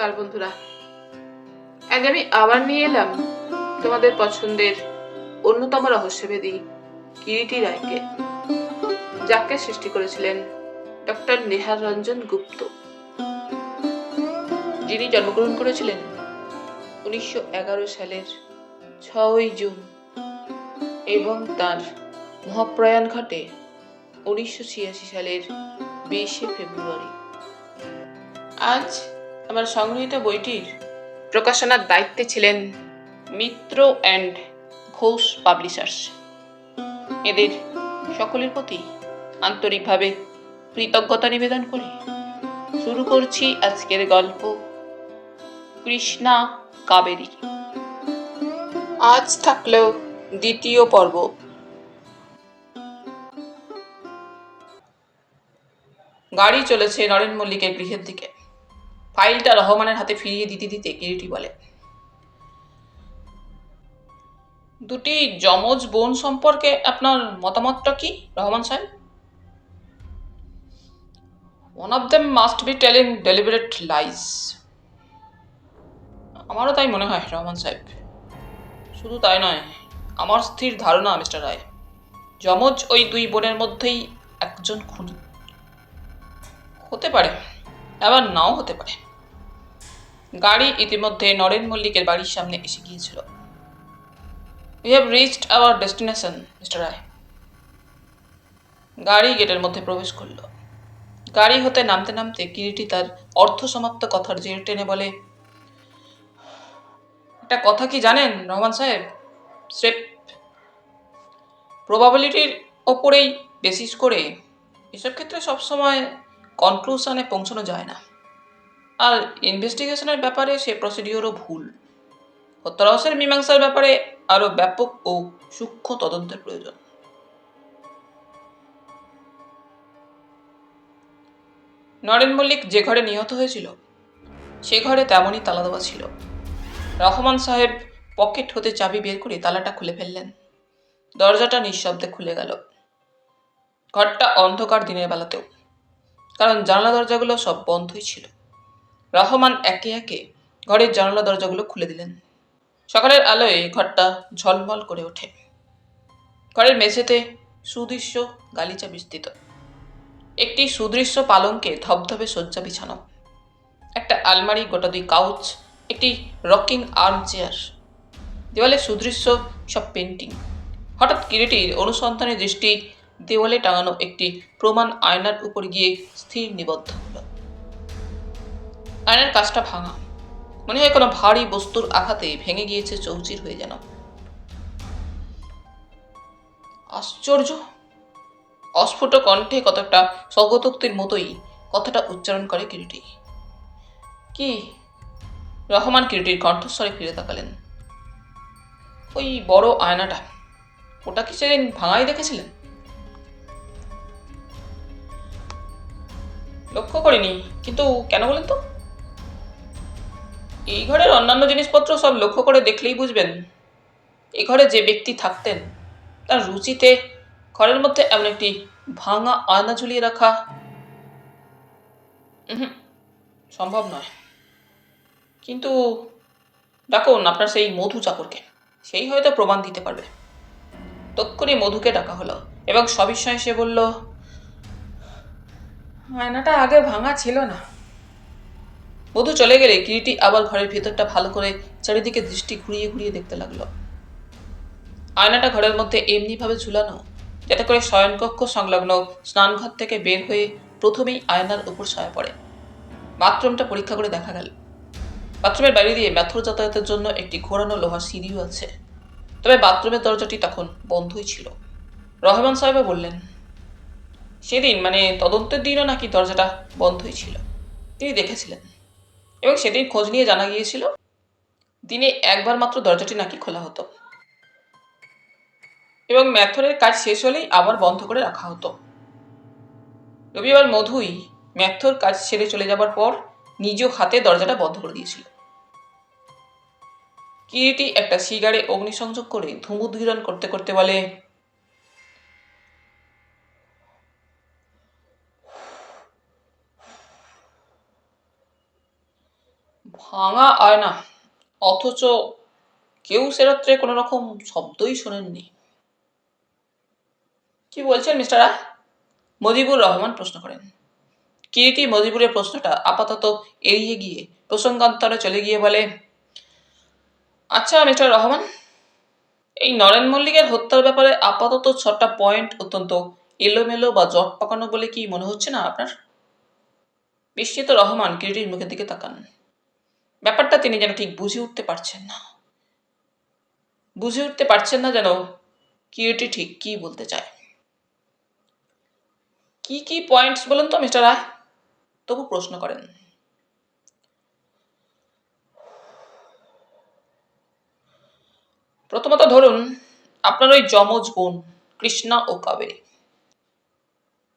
নমস্কার বন্ধুরা, আজ আমি আবার নিয়ে এলাম তোমাদের পছন্দের অন্যতম রহস্যভেদী কিরিটি রায়কে, যাকে সৃষ্টি করেছিলেন ডক্টর নেহার রঞ্জন গুপ্ত, যিনি জন্মগ্রহণ করেছিলেন 1911 সালের 6ই জুন এবং তার মহাপ্রয়াণ ঘটে 1986 সালের 20শে ফেব্রুয়ারি। আজ আমার সংগৃহীত বইটির প্রকাশনার দায়িত্বে ছিলেন মিত্র অ্যান্ড ঘোষ পাবলিশার্স। এদের সকলের প্রতি আন্তরিকভাবে কৃতজ্ঞতা নিবেদন করে শুরু করছি আজকের গল্প কৃষ্ণা কাবেরী। আজ থাকলেও দ্বিতীয় পর্ব। গাড়ি চলেছে নরেন মল্লিকের গৃহের দিকে। ফাইলটা রহমানের হাতে ফিরিয়ে দিতে দিতে কিরিটি বলে, দুটি যমজ বোন সম্পর্কে আপনার মতামতটা কি রহমান সাহেব? One of them must be telling deliberate lies. আমারও তাই মনে হয় রহমান সাহেব। শুধু তাই নয়, আমার স্থির ধারণা মিস্টার রায়, যমজ ওই দুই বোনের মধ্যেই একজন খুনি হতে পারে, আবার নাও হতে পারে। গাড়ি ইতিমধ্যে নরেন মল্লিকের বাড়ির সামনে এসে গিয়েছিল। We have reached our destination, mister Roy. গাড়ি গেটের মধ্যে প্রবেশ করল। গাড়ি হতে নামতে নামতে কিরিটি তার অর্ধসমাপ্ত কথার জের টেনে বলে, একটা কথা কি জানেন রহমান সাহেব, স্রেফ প্রবাবিলিটির ওপরেই বেসিস করে এসব ক্ষেত্রে সবসময় কনক্লুশনে পৌঁছানো যায় না। আর ইনভেস্টিগেশনের ব্যাপারে সে প্রসিডিওরও ভুল। হত্যারহস্যের মীমাংসার ব্যাপারে আরও ব্যাপক ও সূক্ষ্ম তদন্তের প্রয়োজন। নরেন মল্লিক যে ঘরে নিহত হয়েছিল সে ঘরে তেমনই তালা দেওয়া ছিল। রহমান সাহেব পকেট হতে চাবি বের করে তালাটা খুলে ফেললেন। দরজাটা নিঃশব্দে খুলে গেল। ঘরটা অন্ধকার দিনের বেলাতেও, কারণ জানালা দরজাগুলো সব বন্ধই ছিল। রহমান একে একে ঘরের জানালা দরজাগুলো খুলে দিলেন। সকালের আলোয় ঘরটা ঝলমল করে ওঠে। ঘরের মেঝেতে সুদৃশ্য গালিচা বিস্তৃত, একটি সুদৃশ্য পালঙ্কে ধবধবে শয্যা বিছানো, একটা আলমারি, গোটা দুই কাউচ, একটি রকিং আর্ম চেয়ার, দেওয়ালে সুদৃশ্য সব পেন্টিং। হঠাৎ কিরিটির অনুসন্ধানী দৃষ্টি দেওয়ালে টাঙানো একটি প্রমাণ আয়নার উপর গিয়ে স্থির নিবদ্ধ হল। আয়নার কাজটা ভাঙা, মনে হয় কোনো ভারী বস্তুর আঘাতে ভেঙে গিয়েছে, চৌচির হয়ে যেন। আশ্চর্য! অস্ফুট কণ্ঠে কতটা স্বগতোক্তির মতোই কথাটা উচ্চারণ করে কিরিটি। কি? রহমান কিরিটির কণ্ঠস্বরে ফিরে তাকালেন। ওই বড় আয়নাটা, ওটা কি সেদিন ভাঙাই দেখেছিলেন? লক্ষ্য করিনি, কিন্তু কেন বলেন তো? এই ঘরের অন্যান্য জিনিসপত্র সব লক্ষ্য করে দেখলেই বুঝবেন, এই ঘরে যে ব্যক্তি থাকতেন তার রুচিতে ঘরের মধ্যে এমন একটি ভাঙা আয়না ঝুলিয়ে রাখা সম্ভব নয়। কিন্তু ডাকুন আপনার সেই মধু চাকরকে, সেই হয়তো প্রমাণ দিতে পারবে। তক্ষুনি মধুকে ডাকা হলো এবং সবিস্ময়ে সে বলল, আয়নাটা আগে ভাঙা ছিল না। মধু চলে গেলে কিরিটি আবার ঘরের ভেতরটা ভালো করে চারিদিকে দৃষ্টি ঘুরিয়ে ঘুরিয়ে দেখতে লাগলো। আয়নাটা ঘরের মধ্যে এমনিভাবে ঝুলানো যাতে করে শয়নকক্ষ সংলগ্ন স্নানঘর থেকে বের হয়ে প্রথমেই আয়নার উপর ছায়া পড়ে। বাথরুমটা পরীক্ষা করে দেখা গেল, বাথরুমের বাইরে দিয়ে মেথর যাতায়াতের জন্য একটি ঘোরানো লোহার সিঁড়িও আছে, তবে বাথরুমের দরজাটি তখন বন্ধই ছিল। রহমান সাহেব বললেন, সেদিন মানে তদন্তের দিনও নাকি দরজাটা বন্ধই ছিল। তিনি দেখেছিলেন এবং সেদিন খোঁজ নিয়ে জানা গিয়েছিল দিনে একবার মাত্র দরজাটি নাকি খোলা হতো এবং ম্যাথরের কাজ শেষ হলেই আবার বন্ধ করে রাখা হতো। রবিবার মধুই ম্যাথর কাজ সেরে চলে যাবার পর নিজ হাতে দরজাটা বন্ধ করে দিয়েছিল। কিরিটি একটা সিগারে অগ্নিসংযোগ করে ধুমুধুরণ করতে করতে বলে, ভাঙা আয়না, অথচ কেউ সে রাত্রে কোনো রকম শব্দই শোনেননি। কি বলছেন মিস্টার রায়? মজিবুর রহমান প্রশ্ন করেন। কিরিটি মজিবুরের প্রশ্নটা আপাতত এড়িয়ে গিয়ে প্রসঙ্গান্তরে চলে গিয়ে বলে, আচ্ছা মিস্টার রহমান, এই নরেন মল্লিকের হত্যার ব্যাপারে আপাতত 6টা পয়েন্ট অত্যন্ত এলোমেলো বা জট পাকানো বলে কি মনে হচ্ছে না আপনার? বিস্মিত রহমান কিরিটির মুখের দিকে তাকান। ব্যাপারটা তিনি যেন ঠিক বুঝে উঠতে পারছেন না যেন কিরিটি ঠিক কি বলতে চায়। কি কি পয়েন্টস বলুন তো মিস্টার রায়? তবু প্রশ্ন করেন। প্রথমত ধরুন আপনার ওই যমজ বোন কৃষ্ণা ও কাবেরী।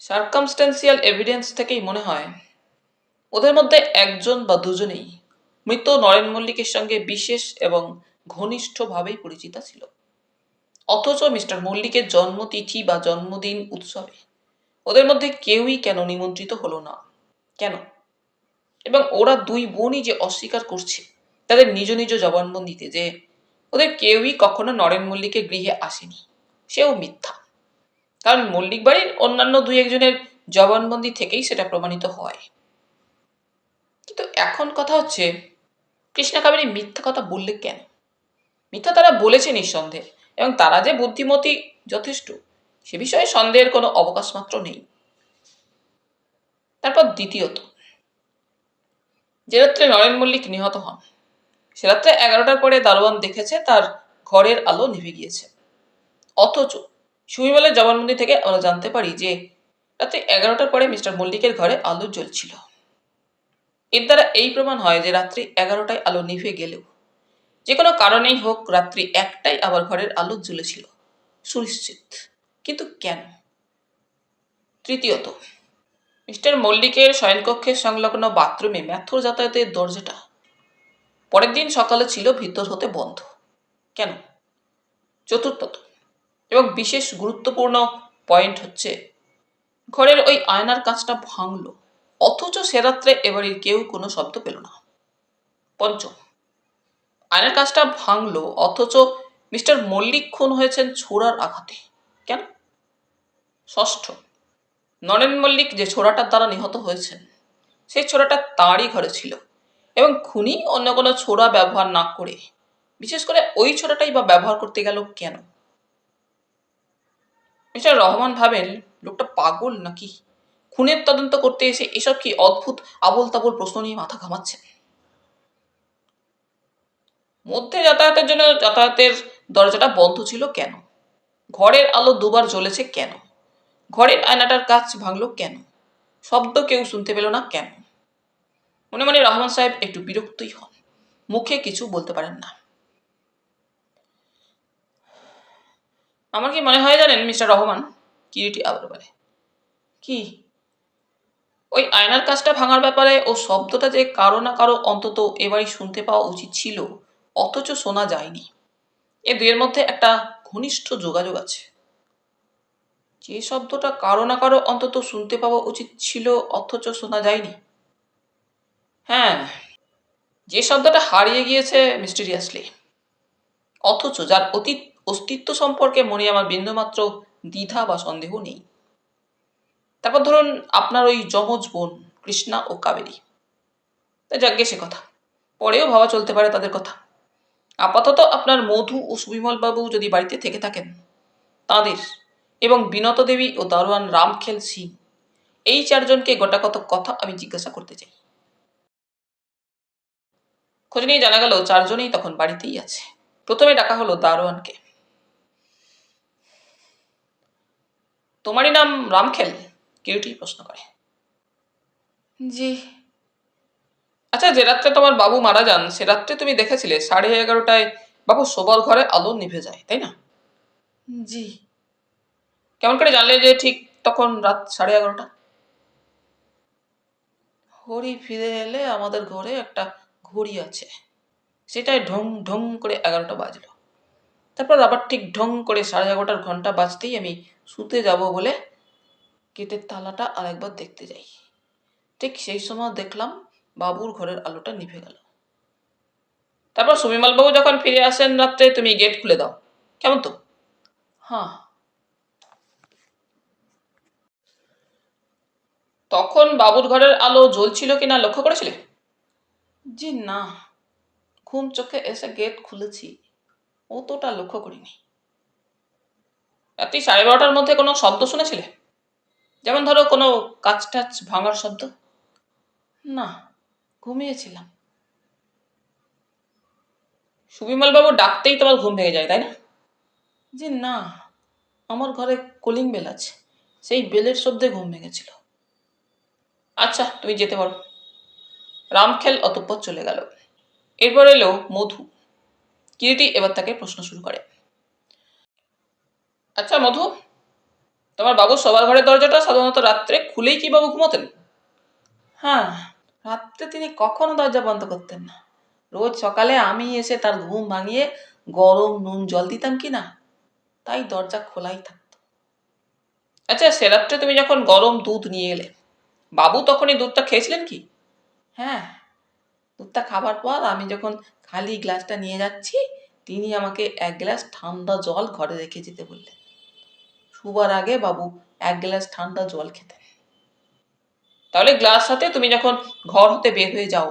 সার্কামস্টেন্সিয়াল এভিডেন্স থেকেই মনে হয় ওদের মধ্যে একজন বা দুজনেই মৃত নরেন মল্লিকের সঙ্গে বিশেষ এবং ঘনিষ্ঠভাবেই পরিচিতা ছিল। অথচ মিস্টার মল্লিকের জন্মতিথি বা জন্মদিন উৎসবে ওদের মধ্যে কেউই কেন নিমন্ত্রিত হলো না? কেন? এবং ওরা দুই বোনই যে অস্বীকার করছে তাদের নিজ নিজ জবানবন্দিতে যে ওদের কেউই কখনো নরেন মল্লিকের গৃহে আসেনি, সেও মিথ্যা। কারণ মল্লিক বাড়ির অন্যান্য দুই একজনের জবানবন্দি থেকেই সেটা প্রমাণিত হয়। কিন্তু এখন কথা হচ্ছে, কৃষ্ণা কাবেরী মিথ্যা কথা বললে কেন? মিথ্যা তারা বলেছে নিঃসন্দেহে, এবং তারা যে বুদ্ধিমতী যথেষ্ট সে বিষয়ে সন্দেহের কোনো অবকাশ মাত্র নেই। তারপর দ্বিতীয়ত, যে রাত্রে নরেন মল্লিক নিহত হন সে রাত্রে 11টার পরে দারোয়ান দেখেছে তার ঘরের আলো নিভে গিয়েছে। অথচ সুইমলের জবানবন্দি থেকে আমরা জানতে পারি যে রাত্রি 11টার পরে মিস্টার মল্লিকের ঘরে আলো জ্বলছিল। এর দ্বারা এই প্রমাণ হয় যে রাত্রি 11টায় আলো নিভে গেলেও যে কোনো কারণেই হোক রাত্রি 1টায় আবার ঘরের আলো জ্বলেছিল সুনিশ্চিত। কিন্তু কেন? তৃতীয়ত, মিস্টার মল্লিকের শয়নকক্ষের সংলগ্ন বাথরুমে ম্যাথুর যাতায়াতের দরজাটা পরের দিন সকালে ছিল ভিতর হতে বন্ধ। কেন? চতুর্থত এবং বিশেষ গুরুত্বপূর্ণ পয়েন্ট হচ্ছে, ঘরের ওই আয়নার কাঁচটা ভাঙল, অথচ সে রাত্রে এবাড়ির কেউ কোনো শব্দ পেল না। পঞ্চম, আয়নার কাঁচটা ভাঙল অথচ মিস্টার মল্লিক খুন হয়েছেন ছোড়ার আঘাতে। কেন? ষষ্ঠ, নরেন মল্লিক যে ছোড়াটার দ্বারা নিহত হয়েছেন সেই ছোড়াটা তাঁরই ঘরে ছিল এবং খুনি অন্য কোনো ছোড়া ব্যবহার না করে বিশেষ করে ওই ছোড়াটাই বা ব্যবহার করতে গেল কেন? মিস্টার রহমান ভাবেন লোকটা পাগল নাকি খুনের তদন্ত করতে এসে এসব কি অদ্ভুত আবোল তাবোল প্রশ্ন নিয়ে মাথা ঘামাচ্ছেন। মধ্যে যাতায়াতের জন্য যাতায়াতের দরজাটা বন্ধ ছিল কেন? ঘরের আলো দুবার জ্বলেছে কেন? ঘরের আয়নাটার কাঁচ ভাঙলো কেন? শব্দ কেউ শুনতে পেল না কেন? মনে মনে রহমান সাহেব একটু বিরক্তই হন, মুখে কিছু বলতে পারেন না। আমার কি মনে হয় জানেন মিস্টার রহমান? কিরিটি আবার বলে। কি? ওই আয়নার কাজটা ভাঙার ব্যাপারে ও শব্দটা যে কারো না কারো অন্তত এবারই শুনতে পাওয়া উচিত ছিল, অথচ শোনা যায়নি। এ দুয়ের মধ্যে একটা ঘনিষ্ঠ যোগাযোগ আছে। যে শব্দটা কারো না কারো অন্তত শুনতে পাওয়া উচিত ছিল অথচ শোনা যায়নি। হ্যাঁ, যে শব্দটা হারিয়ে গিয়েছে মিস্টিরিয়াসলি, অথচ যার অতীত অস্তিত্ব সম্পর্কে মনে আমার বিন্দুমাত্র দ্বিধা বা সন্দেহ নেই। তারপর ধরুন আপনার ওই যমজ বোন কৃষ্ণা ও কাবেরী। যাজ্ঞে সে কথা, পরেও ভাবা চলতে পারে তাদের কথা। আপাতত আপনার মধু ও সুবিমল বাবু যদি বাড়িতে থেকে থাকেন, তাঁদের এবং বিনত দেবী ও দারোয়ান রামখেল সিং, এই চারজনকে গোটা কত কথা আমি জিজ্ঞাসা করতে চাই। খোঁজ নিয়ে জানা গেল চারজনেই তখন বাড়িতেই আছে। প্রথমে ডাকা হলো দারোয়ানকে। তোমারই নাম রামখেল? কিউটি প্রশ্ন করে। জি। আচ্ছা, যে রাত্রে তোমার বাবু মারা যান সে রাত্রে তুমি দেখেছিলে 11:30টায় বাবু শোবার ঘরে আলো নিভে যায়, তাই না? জি। কেমন করে জানলে যে ঠিক তখন রাত 11:30? হরি ফিরে এলে আমাদের ঘরে একটা ঘড়ি আছে, সেটাই ঢং ঢং করে 11টা বাজলো। তারপর আবার ঠিক ঢং করে 11:30টার ঘন্টা বাজতেই আমি শুতে যাব বলে গেটের তালাটা আরেকবার দেখতে যাই। ঠিক সেই সময় দেখলাম বাবুর ঘরের আলোটা নিভে গেল। তারপর সুবিমল বাবু যখন ফিরে আসেন রাত্রে, তুমি গেট খুলে দাও, কেমন তো? হ্যাঁ। তখন বাবুর ঘরের আলো জ্বলছিল কিনা লক্ষ্য করেছিলে? জি না, ঘুম চোখে এসে গেট খুলেছি, অতটা লক্ষ্য করিনি। রাত্রি 12:30টার মধ্যে কোনো শব্দ শুনেছিলে? যেমন ধরো কোনো কাচ টাচ ভাঙার শব্দ? না, ঘুমিয়েছিলাম। সুবিমল বাবু ডাকতেই তোমার ঘুম ভেঙে যায়, তাই না? জি না, আমার ঘরে কলিং বেল আছে, সেই বেলের শব্দে ঘুম ভেঙেছিল। আচ্ছা, তুমি যেতে পারো। রামখেল অতঃপর চলে গেল। এরপর এলো মধু। কিরিটি এবার তাকে প্রশ্ন শুরু করে। আচ্ছা মধু, তোমার বাবু শোবার ঘরের দরজাটা সাধারণত রাত্রে খুলেই কি বাবু ঘুমোতেন? হ্যাঁ, রাত্রে তিনি কখনো দরজা বন্ধ করতেন না। রোজ সকালে আমি এসে তার ঘুম ভাঙিয়ে গরম নুন জল দিতাম কি না, তাই দরজা খোলাই থাকতো। আচ্ছা, সে রাত্রে তুমি যখন গরম দুধ নিয়ে এলে, বাবু তখনই দুধটা খেয়েছিলেন কি? হ্যাঁ, দুধটা খাবার পর আমি যখন খালি গ্লাসটা নিয়ে যাচ্ছি, তিনি আমাকে 1 গ্লাস ঠান্ডা জল ঘরে রেখে যেতে বললেন। শুবার আগে বাবু 1 গ্লাস ঠান্ডা জল খেতেন। তাহলে গ্লাস হাতে তুমি যখন ঘর হতে বের হয়ে যাও,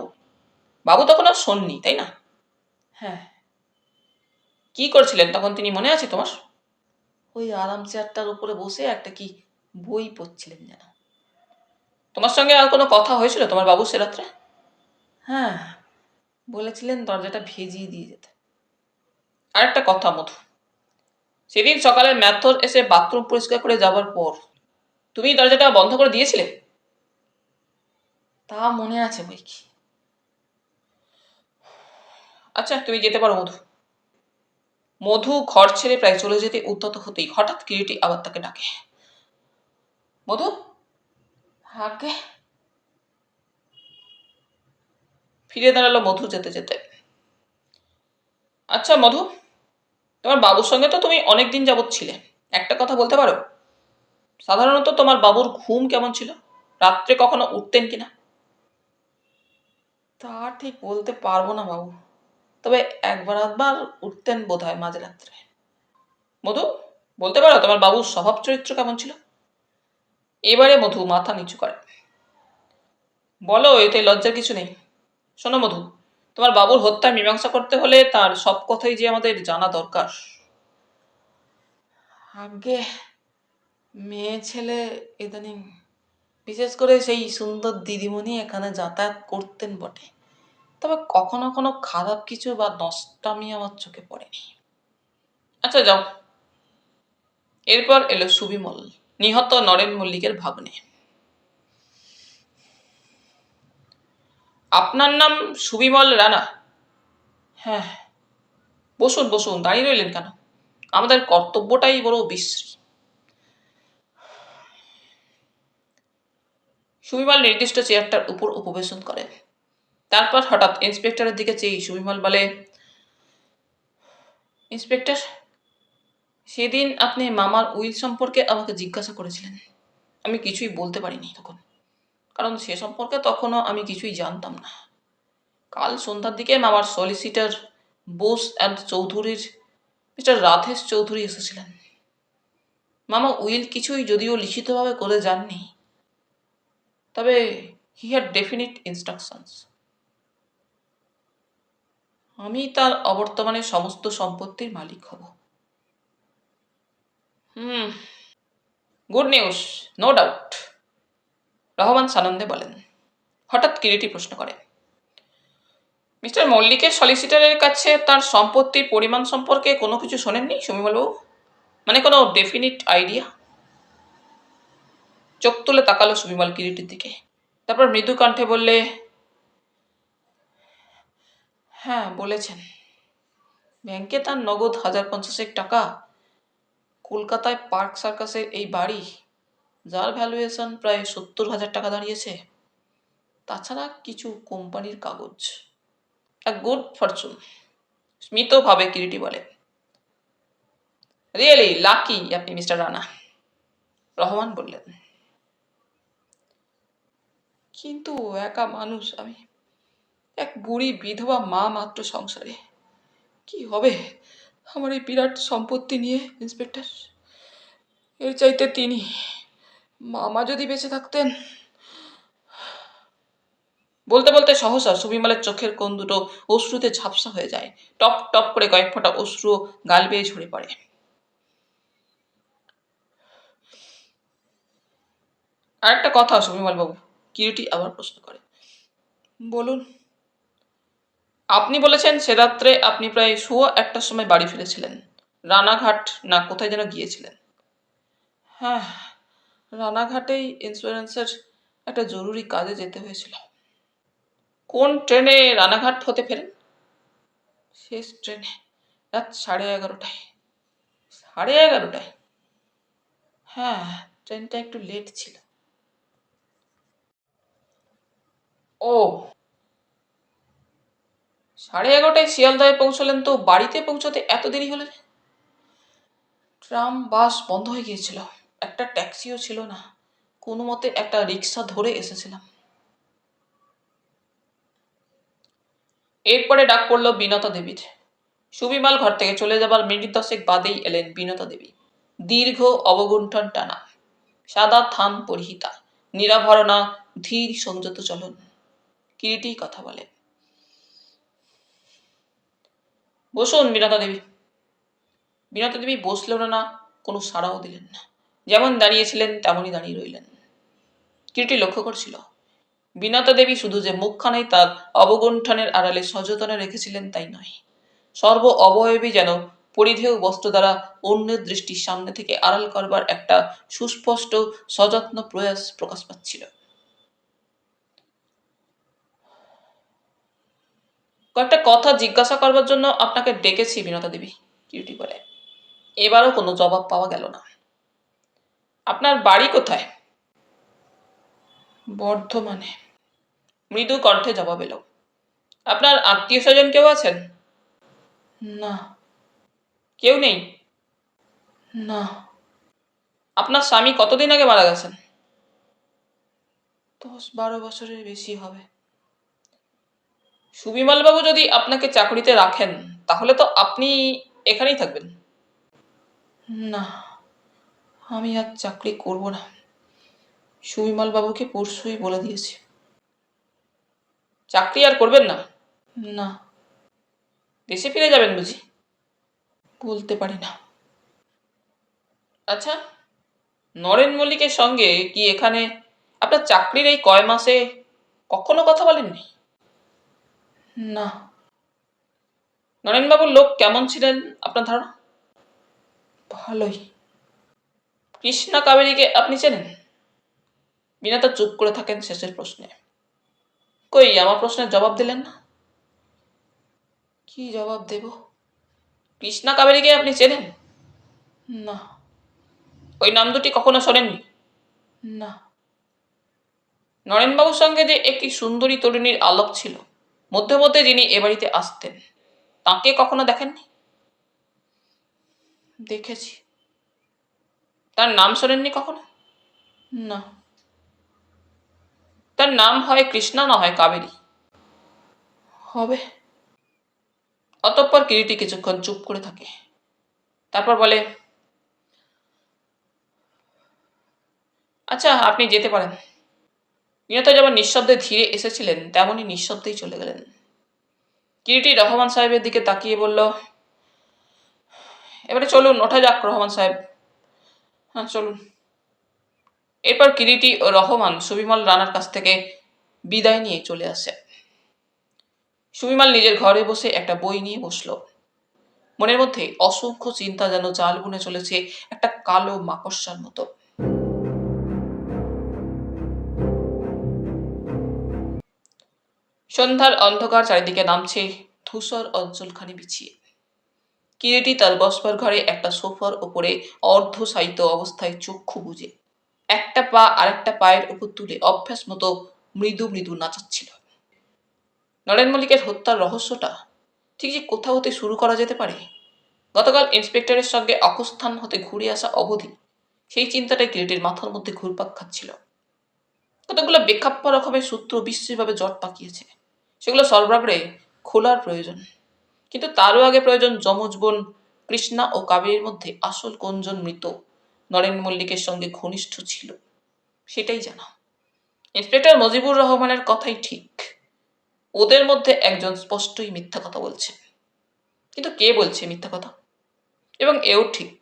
বাবু তখন আর শোননি, তাই না? হ্যাঁ। কি করছিলেন তখন তিনি, মনে আছে তোমার? ওই আরাম চেয়ারটার উপরে বসে একটা কি বই পড়ছিলেন যেন। তোমার সঙ্গে আর কোনো কথা হয়েছিল তোমার বাবু সে রাত্রে? হ্যাঁ, বলেছিলেন দরজাটা ভেজিয়ে দিয়ে যেতে। আরেকটা কথা মধু, সেদিন সকালে ম্যাথর এসে বাথরুম পরিষ্কার করে যাবার পর তুমি দরজাটা বন্ধ করে দিয়েছিলে? তা মনে আছে বই কি। আচ্ছা, তুমি যেতে পারো মধু। মধু ঘর ছেড়ে প্রায় চলে যেতে উদ্যত হতেই হঠাৎ কিরিটি আবার তাকে ডাকে। মধু, আগে। ফিরে দাঁড়ালো মধু যেতে যেতে। আচ্ছা মধু, তোমার বাবুর সঙ্গে তো তুমি অনেকদিন যাবৎ ছিলে, একটা কথা বলতে পারো? সাধারণত তোমার বাবুর ঘুম কেমন ছিল? রাত্রে কখনো উঠতেন কিনা? তা ঠিক বলতে পারবো না বাবু, তবে একবার আধবার উঠতেন বোধ হয় মাঝরাত্রে। মধু, বলতে পারো তোমার বাবুর স্বভাব চরিত্র কেমন ছিল? এবারে মধু মাথা নিচু করে। বলো, এতে লজ্জার কিছু নেই। শোনো মধু, তোমার বাবুর হত্যার মীমাংসা করতে হলে তার সব কথাই যে আমাদের জানা দরকার। আগে মেয়ে ছেলে ইদানিং, বিশেষ করে সেই সুন্দর দিদিমণি এখানে যাতায়াত করতেন বটে, তবে কখনো কোনো খারাপ কিছু বা নষ্টামি আমার চোখে পড়েনি। আচ্ছা যাও। এরপর এলো সুবিমল, নিহত নরেন মল্লিকের ভাগ্নে। আপনার নাম সুবিমল রানা? হ্যাঁ। বসুন বসুন, দাঁড়িয়ে রইলেন কেন? আমাদের কর্তব্যটাই বড় বিশ্রী। সুবিমল নির্দিষ্ট চেয়ারটার উপর উপবেশন করে। তারপর হঠাৎ ইন্সপেক্টরের দিকে চেয়ে সুবিমল বলে, ইন্সপেক্টর, সেদিন আপনি মামার উইল সম্পর্কে আমাকে জিজ্ঞাসা করেছিলেন। আমি কিছুই বলতে পারিনি তখন, কারণ সে সম্পর্কে তখনও আমি কিছুই জানতাম না। কাল সন্ধ্যার দিকে মামার সলিসিটার বোস অ্যান্ড চৌধুরীর মিস্টার রাধেশ চৌধুরী এসেছিলেন। মামা উইল কিছুই যদিও লিখিতভাবে করে যাননি, তবে হি হ্যাড ডেফিনিট ইনস্ট্রাকশনস। আমি তার অবর্তমানে সমস্ত সম্পত্তির মালিক হব। Good news, no doubt, Rahman সানন্দে বলেন। হঠাৎ কিরিটি প্রশ্ন করে, মিস্টার মল্লিকের সলিসিটারের কাছে তার সম্পত্তির পরিমাণ সম্পর্কে কোনো কিছু শোনেননি সুমিমলবাবু? মানে কোনো ডেফিনিট আইডিয়া? চোখ তুলে তাকালো সুবিমল কিরিটির দিকে, তারপর মৃদু কণ্ঠে বললে, হ্যাঁ বলেছেন। ব্যাংকে তার নগদ 1,050 টাকা, কলকাতায় পার্ক সার্কাসের এই বাড়ি, যার ভ্যালুয়েশন প্রায় 70,000 টাকা দাঁড়িয়েছে, তাছাড়া কিছু কোম্পানির কাগজ। আ গুড ফরচুন, স্মিতভাবে কিরিটি বলে। রিয়েলি লাকি আপনি মিস্টার রানা, রহমান বললেন। কিন্তু একা মানুষ আমি, এক বুড়ি বিধবা মা মাত্র সংসারে। কি হবে আমার এই বিরাট সম্পত্তি নিয়ে ইন্সপেক্টর? এর চাইতে তিনি, মামা যদি বেঁচে থাকতেন। বলতে বলতে সহসা সুবিমলের চোখের কোণ দুটো অশ্রুতে ঝাপসা হয়ে যায়। টপ টপ করে কয়েক ফোঁটা অশ্রু গাল বেয়ে ঝরে পড়ে। আরেকটা কথা সুবিমল বাবু, কিরিটি আবার প্রশ্ন করে। বলুন। আপনি বলেছেন সে রাত্রে আপনি প্রায় 1:15টার সময় বাড়ি ফিরেছিলেন। রানাঘাট না কোথায় যেন গিয়েছিলেন? হ্যাঁ, রানাঘাটেই ইন্স্যুরেন্সের একটা জরুরি কাজে যেতে হয়েছিল। কোন ট্রেনে রানাঘাট হতে ফেরেন? শেষ ট্রেনে, রাত 11:30টায়। 11:30টায়? হ্যাঁ, ট্রেনটা একটু লেট ছিল। ও, 11:30টায় শিয়ালদহে পৌঁছলেন, তো বাড়িতে পৌঁছতে এত দেরি হলো যে? ট্রাম বাস বন্ধ হয়ে গিয়েছিল, একটা ট্যাক্সিও ছিল না, কোনো মতে একটা রিক্সা ধরে এসেছিলাম। এরপরে ডাক পড়ল বিনতা দেবীর। সুবিমল ঘর থেকে চলে যাবার মিনিট 10 বাদেই এলেন বিনতা দেবী। দীর্ঘ অবগুণ্ঠন টানা, সাদা থান পরিহিতা, নিরাভরণা, ধীর সংযত চলন। কিরিটি কথা বলে। বসুন বিনতা দেবী। বিনতা দেবী বসলেন না, কোনো সাড়াও দিলেন না। যেমন দাঁড়িয়েছিলেন তেমনই দাঁড়িয়ে রইলেন। কিরিটি লক্ষ্য করছিল বিনতা দেবী শুধু যে মুখখানেই তার অবগুণ্ঠনের আড়ালে সযত্নে রেখেছিলেন তাই নয়, সর্ব অবয়বী যেন পরিধেয় বস্ত্র দ্বারা অন্যের দৃষ্টির সামনে থেকে আড়াল করবার একটা সুস্পষ্ট সযত্ন প্রয়াস প্রকাশ পাচ্ছিল। কয়েকটা কথা জিজ্ঞাসা করবার জন্য আপনাকে ডেকেছি বিনতা দেবী, কিরিটি বলে। এবারও কোনো জবাব পাওয়া গেল না। আপনার বাড়ি কোথায়? বর্ধমানে, মৃদু কণ্ঠে জবাব এলো। আপনার আত্মীয় স্বজন কেউ আছেন? না। কেউ নেই? না। আপনার স্বামী কতদিন আগে মারা গেছেন? 10-12 বছরের বেশি হবে। সুবিমলবাবু যদি আপনাকে চাকরিতে রাখেন তাহলে তো আপনি এখানেই থাকবেন। না, আমি আর চাকরি করব না, সুবিমলবাবুকে পরশুই বলে দিয়েছি। চাকরি আর করবেন না? না। দেশে ফিরে যাবেন বুঝি? বলতে পারি না। আচ্ছা, নরেন মল্লিকের সঙ্গে কি এখানে আপনার চাকরির এই কয় মাসে কখনো কথা বলেননি? না। নরেনবাবুর লোক কেমন ছিলেন আপনার ধারণা? ভালোই। কৃষ্ণা কাবেরীকে আপনি চেনেন? বিনাতা চুপ করে থাকেন শেষের প্রশ্নে। কই, আমার প্রশ্নের জবাব দিলেন না। কি জবাব দেব? কৃষ্ণা কাবেরীকে আপনি চেনেন? না। ওই নাম দুটি কখনো শোনেননি? না। নরেনবাবুর সঙ্গে যে একটি সুন্দরী তরুণীর আলাপ ছিল, মধ্যে মধ্যে যিনি এ বাড়িতে আসতেন, তাকে কখনো দেখেননি? দেখেছি। তার নাম শোনেননি কখনো? না। তার নাম হয় কৃষ্ণা না হয় কাবেরী। হবে। অতঃপর কিরিটি কিছুক্ষণ চুপ করে থাকে, তারপর বলে, আচ্ছা, আপনি যেতে পারেন। বিনতা যেমন নিঃশব্দে ধীরে এসেছিলেন তেমনই নিঃশব্দেই চলে গেলেন। কিরিটি রহমান সাহেবের দিকে তাকিয়ে বলল, এবারে চলুন, ওঠা যাক রহমান সাহেব। হ্যাঁ, চলুন। এরপর কিরিটি ও রহমান সুবিমল রানার কাছ থেকে বিদায় নিয়ে চলে আসে। সুবিমল নিজের ঘরে বসে একটা বই নিয়ে বসল। মনের মধ্যে অসংখ্য চিন্তা যেন জাল বুনে চলেছে একটা কালো মাকড়সার মতো। সন্ধ্যার অন্ধকার চারিদিকে নামছে ধূসর অঞ্চলখানি বিছিয়ে। কিরিটি তার বসবার ঘরে একটা সোফার ওপরে অর্ধশায়িত অবস্থায় চক্ষু বুজে একটা পা আরেকটা পায়ের উপর তুলে অভ্যাস মতো মৃদু মৃদু নাচাচ্ছিল। নরেন মল্লিকের হত্যার রহস্যটা ঠিক যে কোথাও হতে শুরু করা যেতে পারে, গতকাল ইন্সপেক্টরের সঙ্গে অকস্থান হতে ঘুরে আসা অবধি সেই চিন্তাটাই কিরিটির মাথার মধ্যে ঘুরপাক খাচ্ছিল। কতগুলো বেখাপ্পা রকমের সূত্র বিশ্রীভাবে জট পাকিয়েছে। সেগুলো সর্বাগ্রে খোলার প্রয়োজন। কিন্তু তারও আগে প্রয়োজন যমজ বোন কৃষ্ণা ও কাবেরীর মধ্যে আসল কোনজন মৃত নরেন মল্লিকের সঙ্গে ঘনিষ্ঠ ছিল সেটাই জানা। ইন্সপেক্টর মজিবুর রহমানের কথাই ঠিক, ওদের মধ্যে একজন স্পষ্টই মিথ্যা কথা বলছে। কিন্তু কে বলছে মিথ্যা কথা? এবং এও ঠিক,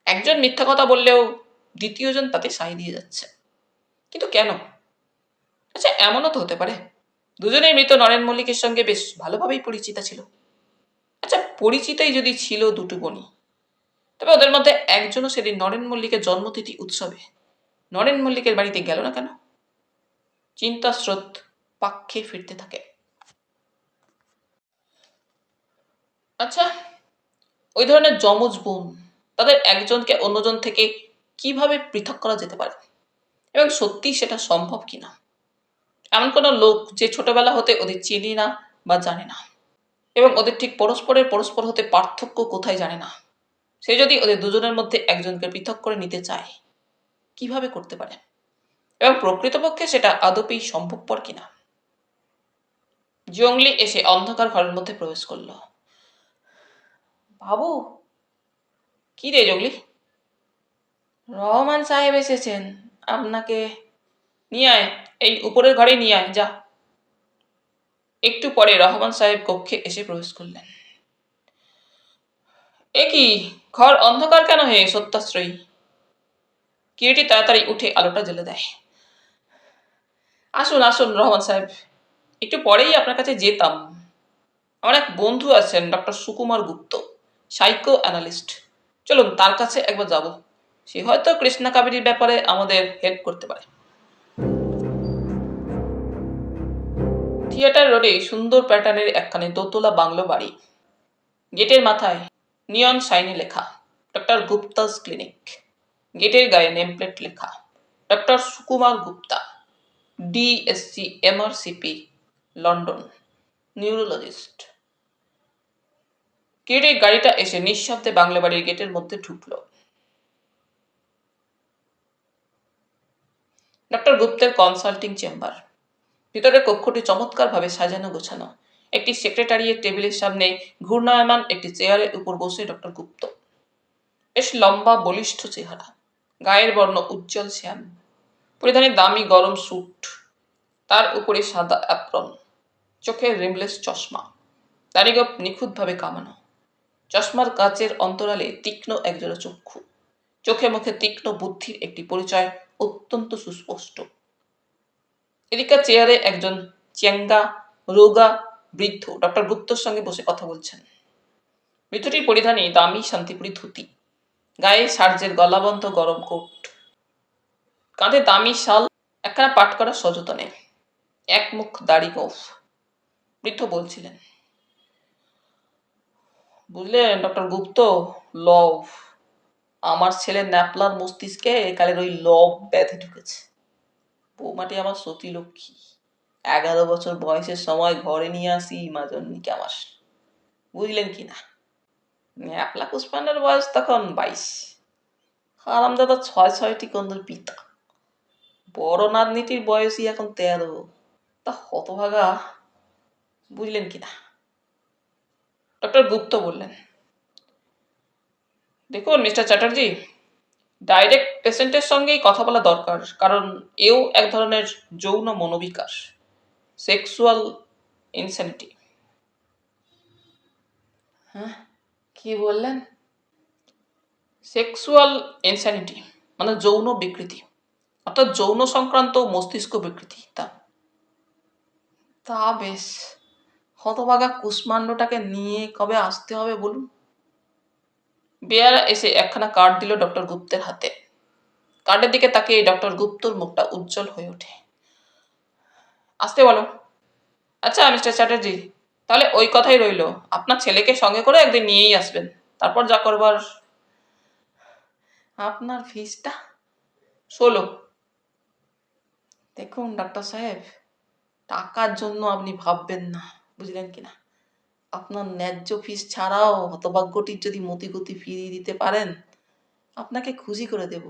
একজন মিথ্যা কথা বললেও দ্বিতীয়জন তাতে সাই দিয়ে যাচ্ছে। কিন্তু কেন? আচ্ছা, এমনও তো হতে পারে দুজনেই মৃত নরেন মল্লিকের সঙ্গে বেশ ভালোভাবেই পরিচিতা ছিল। আচ্ছা, পরিচিতই যদি ছিল দুটো বোনই, তবে ওদের মধ্যে একজনও সেদিন নরেন মল্লিকের জন্মতিথি উৎসবে নরেন মল্লিকের বাড়িতে গেল না কেন? চিন্তা স্রোত পাক্ষে ফিরতে থাকে। আচ্ছা, ওই ধরনের যমজ বোন, তাদের একজনকে অন্যজন থেকে কিভাবে পৃথক করা যেতে পারে, এবং সত্যি সেটা সম্ভব কিনা? এমন কোনো লোক যে ছোটবেলা হতে ওদের চিনি না বা জানে না, এবং ওদের ঠিক পরস্পর হতে পার্থক্য কোথায় জানে না, সে যদি ওদের দুজনের মধ্যে একজনকে পৃথক করে নিতে চায়, কিভাবে করতে পারে, এবং প্রকৃতপক্ষে সেটা আদপেই সম্ভবপর কিনা? জঙ্গলি এসে অন্ধকার ঘরের মধ্যে প্রবেশ করল। বাবু। কি রে জঙ্গলি? রহমান সাহেব এসেছেন, আপনাকে নিয়ে আয়, এই উপরের ঘরে নিয়ে আয়, যা। একটু পরে রহমান সাহেব কক্ষে এসে প্রবেশ করলেন। এ কি, ঘর অন্ধকার কেন হে সত্যাশ্রয়ী? কিরিটি তাড়াতাড়ি উঠে আলোটা জ্বেলে দেয়। আসুন আসুন রহমান সাহেব, একটু পরেই আপনার কাছে যেতাম। আমার এক বন্ধু আছেন, ডক্টর সুকুমার গুপ্ত, সাইকো অ্যানালিস্ট। চলুন তার কাছে একবার যাব, সে হয়তো কৃষ্ণা কাবেরীর ব্যাপারে আমাদের হেল্প করতে পারে। থিয়েটার রোডে সুন্দর প্যাটার্নের একখানে দোতলা বাংলো বাড়ি। গেটের মাথায় নিয়ন সাইনে লেখা ডক্টর গুপ্তাস ক্লিনিক। গেটের গায়ে নেমপ্লেট লেখা doctor Sukumar Gupta, DSc MRCP, London, neurologist. কিরিটির গাড়িটা এসে নিঃশব্দে বাংলা বাড়ির গেটের মধ্যে ঢুকলো। ডক্টর গুপ্তের কনসাল্টিং চেম্বার। ভিতরে কক্ষটি চমৎকারভাবে সাজানো গোছানো। একটি সেক্রেটারিয়ের টেবিলের সামনে ঘূর্ণায়মান একটি চেয়ারের উপর বসে ডক্টর গুপ্ত। বেশ লম্বা বলিষ্ঠ চেহারা, গায়ের বর্ণ উজ্জ্বল শ্যাম, পরিধানে দামি গরম স্যুট, তার উপরে সাদা অ্যাপ্রন, চোখে রিমলেস চশমা, দাড়িগোঁফ নিখুঁতভাবে কামানো, চশমার কাচের অন্তরালে তীক্ষ্ণ একজোড়া চক্ষু, চোখে মুখে তীক্ষ্ণ বুদ্ধির একটি পরিচয় অত্যন্ত সুস্পষ্ট। এদিকে চেয়ারে একজন চ্যাঙ্গা রোগা বৃদ্ধ ডক্টর গুপ্তর সঙ্গে বসে কথা বলছেন। বৃদ্ধটির পরিধানে দামি শান্তিপুরি ধুতি, গায়ে সার্জের গলাবন্ধ গরম কোট, কাঁধে দামি শাল, একখানা পাট করা সযতনে, এক মুখ দাড়ি গোঁফ। বৃদ্ধ বলছিলেন, বুঝলেন ডক্টর গুপ্ত, লভ, আমার ছেলের ন্যাপলার মস্তিষ্কে কালের ওই লব ব্যাধি ঢুকেছে। বৌমাটি আমার সতী লক্ষ্মী, 11 বছর বয়সের সময় ঘরে নিয়ে আসি মাজন্নিকে আমার, বুঝলেন কিনা? ন্যাপলা পুষ্পান্ডের বয়স তখন 22, হারামদাদা 6-6টি কন্দর পিতা। বড় নাতনিটির বয়সই এখন 13। তা হতভাগা, বুঝলেন কিনা? ডক্টর গুপ্ত বললেন, দেখুন মিস্টার চ্যাটার্জি, ডাইরেক্ট পেশেন্টের সঙ্গেই কথা বলা দরকার, কারণ এও এক ধরনের যৌন মনোবিকার, সেক্সুয়াল ইনসেনিটি। হ্যাঁ, কি বললেন? সেক্সুয়াল ইনসেনিটি মানে যৌন বিকৃতি, অর্থাৎ যৌন সংক্রান্ত মস্তিষ্ক বিকৃতি। তা বেশ, হতভাগা কুষ্মাণ্ডটাকে নিয়ে কবে আসতে হবে বলুন? বেয়ারা এসে একখানা কার্ড দিল ডক্টর গুপ্তের হাতে। কার্ডের দিকে তাকিয়ে ডক্টর গুপ্তর মুখটা উজ্জ্বল হয়ে ওঠে। আসতে বলো। আচ্ছা মিস্টার চ্যাটার্জি, তাহলে ওই কথাই রইল, আপনার ছেলেকে সঙ্গে করে একদিন নিয়েই আসবেন, তারপর যা করবার। আপনার ফিসটা? 16। দেখুন ডাক্তার সাহেব, টাকার জন্য আপনি ভাববেন না, বুঝলেন কিনা? আপনার ন্যায্য ফিস ছাড়াও হতভাগ্যটির যদি মতিগতি ফিরিয়ে দিতে পারেন, আপনাকে খুশি করে দেব,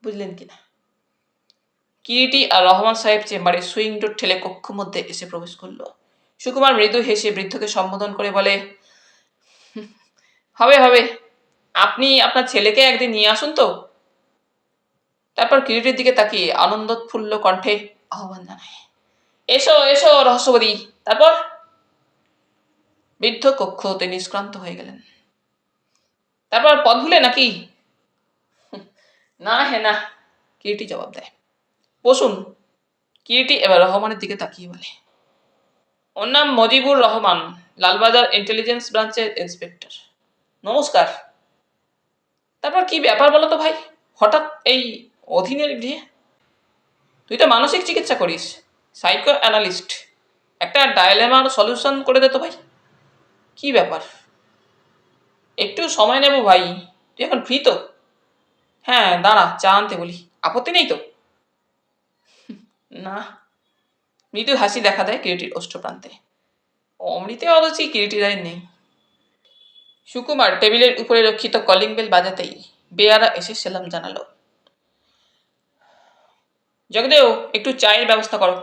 বুঝলেন কিনা? কিরিটি আর রহমান সাহেব চেম্বারে সুইং ডোর ঠেলে কক্ষ মধ্যে এসে প্রবেশ করল। সুকুমার মৃদু হেসে বৃদ্ধকে সম্বোধন করে বলে, হবে হবে, আপনি আপনার ছেলেকে একদিন নিয়ে আসুন তো। তারপর কিরিটির দিকে তাকিয়ে আনন্দোৎফুল্ল কণ্ঠে আহ্বান জানায়, এসো এসো রহস্যবাদী। তারপর বৃদ্ধ কক্ষ হতে নিষ্ক্রান্ত হয়ে গেলেন। তারপর পথ ভুলে নাকি? না হে না, কিরিটি জবাব দেয়। বসুন। কিরিটি এবার রহমানের দিকে তাকিয়ে বলে, ওর নাম মজিবুর রহমান, লালবাজার ইন্টেলিজেন্স ব্রাঞ্চের ইন্সপেক্টর। নমস্কার। তারপর কি ব্যাপার বলো তো ভাই, হঠাৎ এই অধীনের গৃহে? তুই তো মানসিক চিকিৎসা করিস, সাইকো অ্যানালিস্ট। একটা ডায়লেমার সলিউশন করে দে তো ভাই। কি ব্যাপার? একটু সময় নেব ভাই। তুই এখন ফ্রি তো? হ্যাঁ দাঁড়া, চা আনতে বলি, আপত্তি নেই তো? না। মৃদু হাসি দেখা দেয় কিরিটির ওষ্ঠপ্রান্তে। অমৃতে অরুচি কিরিটি রায়ের নেই। সুকুমার টেবিলের উপরে রক্ষিত কলিং বেল বাজাতেই বেয়ারা এসে সেলাম জানালো, জগদেও একটু চায়ের ব্যবস্থা করো।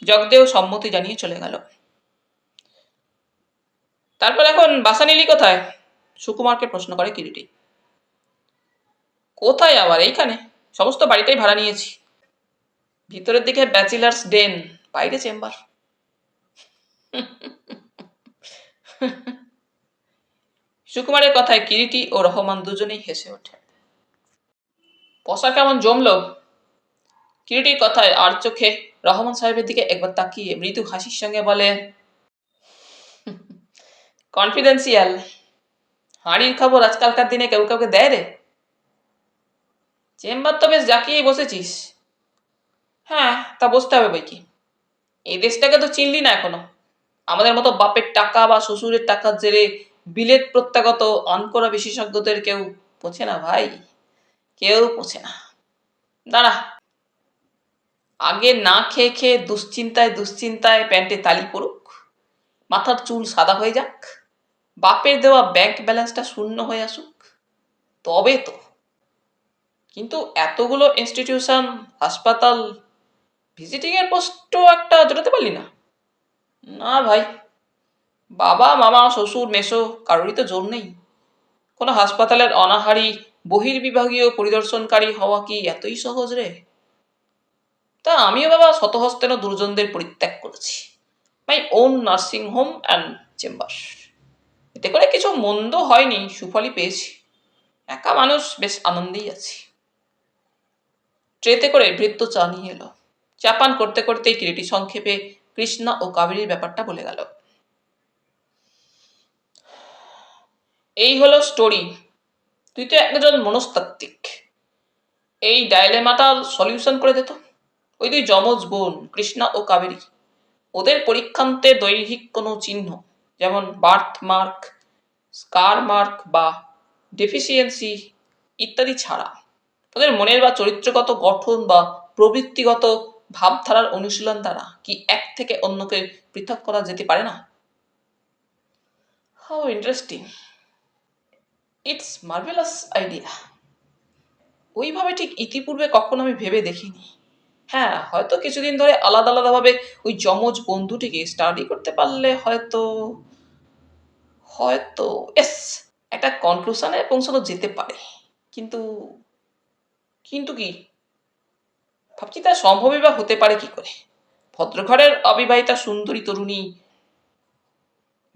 জগদেও সম্মতি জানিয়ে চলে গেল। তারপর এখন বাসা নিলি কোথায়? সুকুমারকে প্রশ্ন করে কিরিটি। কোথায় আবার, এইখানে। সমস্ত বাড়িটাই ভাড়া নিয়েছি। ভিতরের দিকে ব্যাচেলার্স ডেন, বাইরে চেম্বার। সুকুমারের কথায় কিরিটি ও রহমান দুজনেই হেসে ওঠে। পশা কেমন জমলো? কিরিটির কথায় আর চোখে রহমান সাহেবের দিকে একবার তাকিয়ে মৃদু হাসির সঙ্গে বলে, কনফিডেন্সিয়াল। হাঁড়ির খবর আজকালকার দিনে কেউ কাউকে দেয় রে? চেম্বার তো বেশ জাকিয়েই বসেছিস। হ্যাঁ, তা বসতে হবে বই কি। এই দেশটাকে তো চিনলি না এখনো। আমাদের মতো বাপের টাকা বা শ্বশুরের টাকার জেরে বিলেত প্রত্যাগত অনকরা বিশেষজ্ঞদের কেউ পোছে না ভাই, কেউ পোছে না। দাঁড়া, আগে না খেয়ে খেয়ে দুশ্চিন্তায় দুশ্চিন্তায় প্যান্টে তালি পড়ুক, মাথার চুল সাদা হয়ে যাক, বাপের দেওয়া ব্যাংক ব্যালেন্সটা শূন্য হয়ে আসুক, তবে তো। কিন্তু এতগুলো ইনস্টিটিউশন, হাসপাতাল, ভিজিটিং এর পোস্টও একটা জোটাতে পারলি না? না ভাই, বাবা মামা শ্বশুর মেসো কারোরই তো জোর নেই। কোনো হাসপাতালের অনাহারী বহির্বিভাগীয় পরিদর্শনকারী হওয়া কি এতই সহজ রে? তা আমিও বাবা শতহস্তেন দুর্জনদের পরিত্যাগ করেছি। My own nursing home and chamber. এতে করে কিছু মন্দ হয়নি, সুফলই পেয়েছি। একা মানুষ, বেশ আনন্দেই আছি। ট্রেতে করে ভৃত্য চা নিয়ে এলো। চা পান করতে করতেই কিরিটি সংক্ষেপে কৃষ্ণা ও কাবেরীর ব্যাপারটা বলে গেল। এই হলো স্টোরি। তুই তো একজন মনস্তাত্ত্বিক, এই ডায়লেমাটার সলিউশন করে দিত। ওই দুই যমজ বোন কৃষ্ণা ও কাবেরী, ওদের পরীক্ষান্তে দৈহিক কোনো চিহ্ন, যেমন বার্থ মার্ক, স্কার মার্ক বা ডেফিসিয়েন্সি ইত্যাদি ছাড়া ওদের মনের বা চরিত্রগত গঠন বা প্রবৃত্তিগত ভাবধারার অনুশীলন দ্বারা কি এক থেকে অন্যকে পৃথক করা যেতে পারে না? How interesting. It's marvellous idea. ওইভাবে ঠিক ইতিপূর্বে কখনো আমি ভেবে দেখিনি। হ্যাঁ, হয়তো কিছুদিন ধরে আলাদা আলাদাভাবে ওই যমজ বন্ধুটিকে স্টাডি করতে পারলে হয়তো হয়তো এস একটা কনক্লুশনে পৌঁছানো যেতে পারে। কিন্তু কিন্তু কি? ভাবছি তা সম্ভবই বা হতে পারে কি করে? ভদ্রঘরের অবিবাহিতা সুন্দরী তরুণী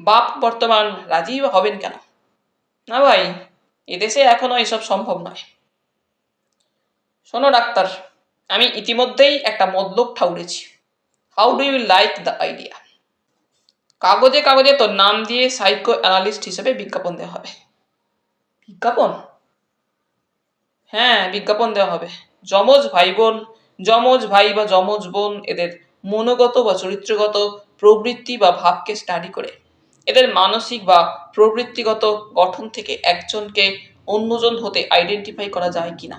বাপ বর্তমান রাজি বা হবেন কেন? না ভাই, এদেশে এখনো এসব সম্ভব নয়। শোনো ডাক্তার, আমি ইতিমধ্যেই একটা মতলব ঠাউরেছি। How do you like the idea? কাগজে কাগজে তোর নাম দিয়ে সাইকো অ্যানালিস্ট হিসেবে বিজ্ঞাপন দেওয়া হবে। বিজ্ঞাপন? হ্যাঁ, বিজ্ঞাপন দেওয়া হবে। যমজ ভাই বোন, যমজ ভাই বা যমজ বোন, এদের মনোগত বা চরিত্রগত প্রবৃত্তি বা ভাবকে স্টাডি করে এদের মানসিক বা প্রবৃত্তিগত গঠন থেকে একজনকে অন্যজন হতে আইডেন্টিফাই করা যায় কিনা,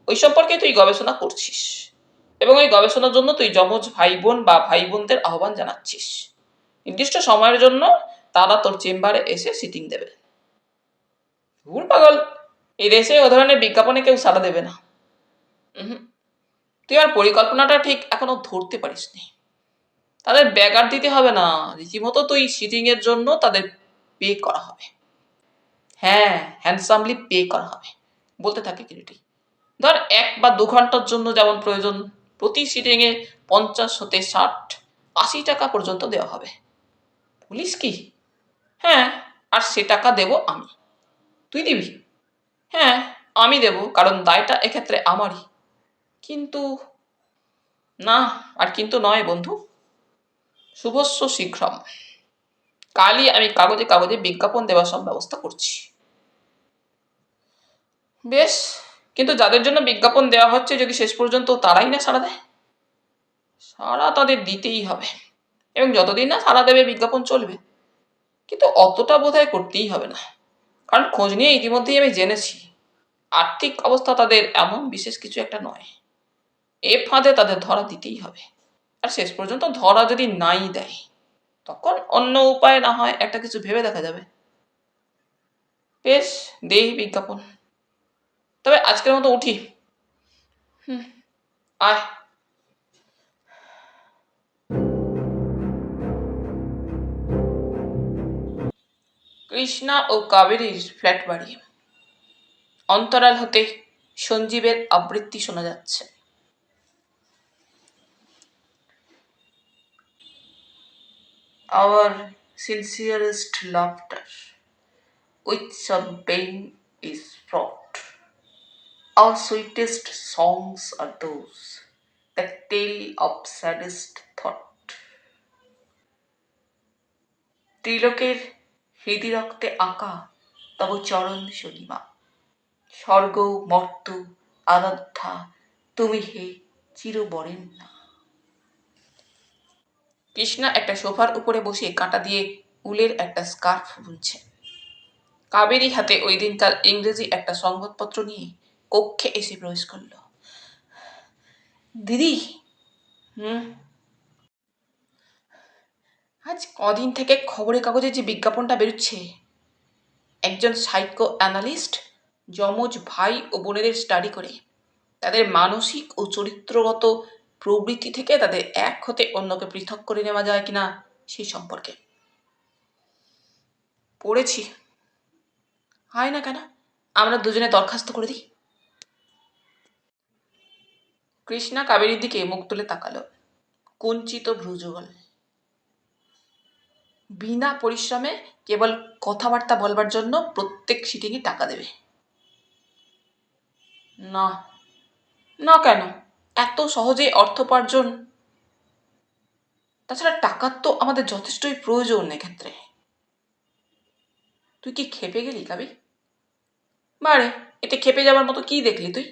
ওই সম্পর্কে তুই গবেষণা করছিস। এবং ওই গবেষণার জন্য তুই যমজ ভাই বোন বা ভাই বোনদের আহ্বান জানাচ্ছিস। নির্দিষ্ট সময়ের জন্য তারা তোর চেম্বারে এসে সিটিং দেবে। ভুল পাগল, এই দেশে ও ধরনের বিজ্ঞাপনে কেউ সাড়া দেবে না। তুই আর পরিকল্পনাটা ঠিক এখনো ধরতে পারিসনি। তাদের ব্যাগার দিতে হবে না, রীতিমতো তুই সিটিং এর জন্য তাদের পে করা হবে। হ্যাঁ, হ্যান্ডসামলি পে করা হবে। বলতে থাকে কিরিটি। ধর 1 বা 2 ঘন্টার জন্য যেমন প্রয়োজন, প্রতি সিটিং এ 50 হতে 60-80 টাকা পর্যন্ত দেওয়া হবে। পুলিশ কি? হ্যাঁ, আর সে টাকা দেব আমি। তুই দিবি? হ্যাঁ, আমি দেব, কারণ দায়টা এক্ষেত্রে আমারই। কিন্তু না, আর কিন্তু নয় বন্ধু। শুভস্য শীঘ্রম। কালই আমি কাগজে কাগজে বিজ্ঞাপন দেওয়ার সব ব্যবস্থা করছি। বেশ, কিন্তু যাদের জন্য বিজ্ঞাপন দেওয়া হচ্ছে যদি শেষ পর্যন্ত তারাই না সাড়া দেয়? সাড়া তাদের দিতেই হবে, এবং যতদিন না সাড়া দেবে বিজ্ঞাপন চলবে। কিন্তু অতটা বোধহয় করতেই হবে না, কারণ খোঁজ নিয়ে ইতিমধ্যেই আমি জেনেছি আর্থিক অবস্থা তাদের এমন বিশেষ কিছু একটা নয়। এ ফাঁদে তাদের ধরা দিতেই হবে। আর শেষ পর্যন্ত ধরা যদি নাই দেয়, তখন অন্য উপায় না হয় একটা কিছু ভেবে দেখা যাবে। বেশ, দেই বিজ্ঞাপন। তবে আজকের মতো উঠি। আয়। কৃষ্ণা ও কাবেরীর ফ্ল্যাট বাড়ি। অন্তরাল হতে সঞ্জীবের আবৃত্তি শোনা যাচ্ছে। Our sincerest laughter with some pain is fraught. Our sweetest songs are those that tell of saddest thought. ত্রিলোকের হৃদি রক্তে আঁকা তব চরণ শনিমা, স্বর্গ মর্ত আরাধ্যা তুমি হে চিরবরেণ্যা। কৃষ্ণা একটা সোফার উপরে বসে কাঁটা দিয়ে উলের একটা স্কার্ফ বুনছে। কাবেরী হাতে ওই দিনকার ইংরেজি একটা সংবাদপত্র নিয়ে কক্ষে এসে প্রবেশ করল। দিদি। আজ কদিন থেকে খবরের কাগজে যে বিজ্ঞাপনটা বেরোচ্ছে, একজন সাইকো অ্যানালিস্ট যমজ ভাই ও বোনেদের স্টাডি করে তাদের মানসিক ও চরিত্রগত প্রবৃত্তি থেকে তাদের এক হতে অন্যকে পৃথক করে নেওয়া যায় কিনা সেই সম্পর্কে পড়েছি। হয় না কেন, আমরা দুজনে দরখাস্ত করে দিই। কৃষ্ণা কাবেরীর দিকে মুখ তুলে তাকালো, কুঞ্চিত ভ্রুযুগল। বিনা পরিশ্রমে কেবল কথাবার্তা বলবার জন্য প্রত্যেক সিটিংয়ে টাকা দেবে। না। না কেন? এত সহজে অর্থোপার্জন। তাছাড়া টাকার তো আমাদের যথেষ্টই প্রয়োজন এক্ষেত্রে। তুই কি খেপে গেলি কাবি? বারে, এতে খেপে যাবার মতো কি দেখলি তুই?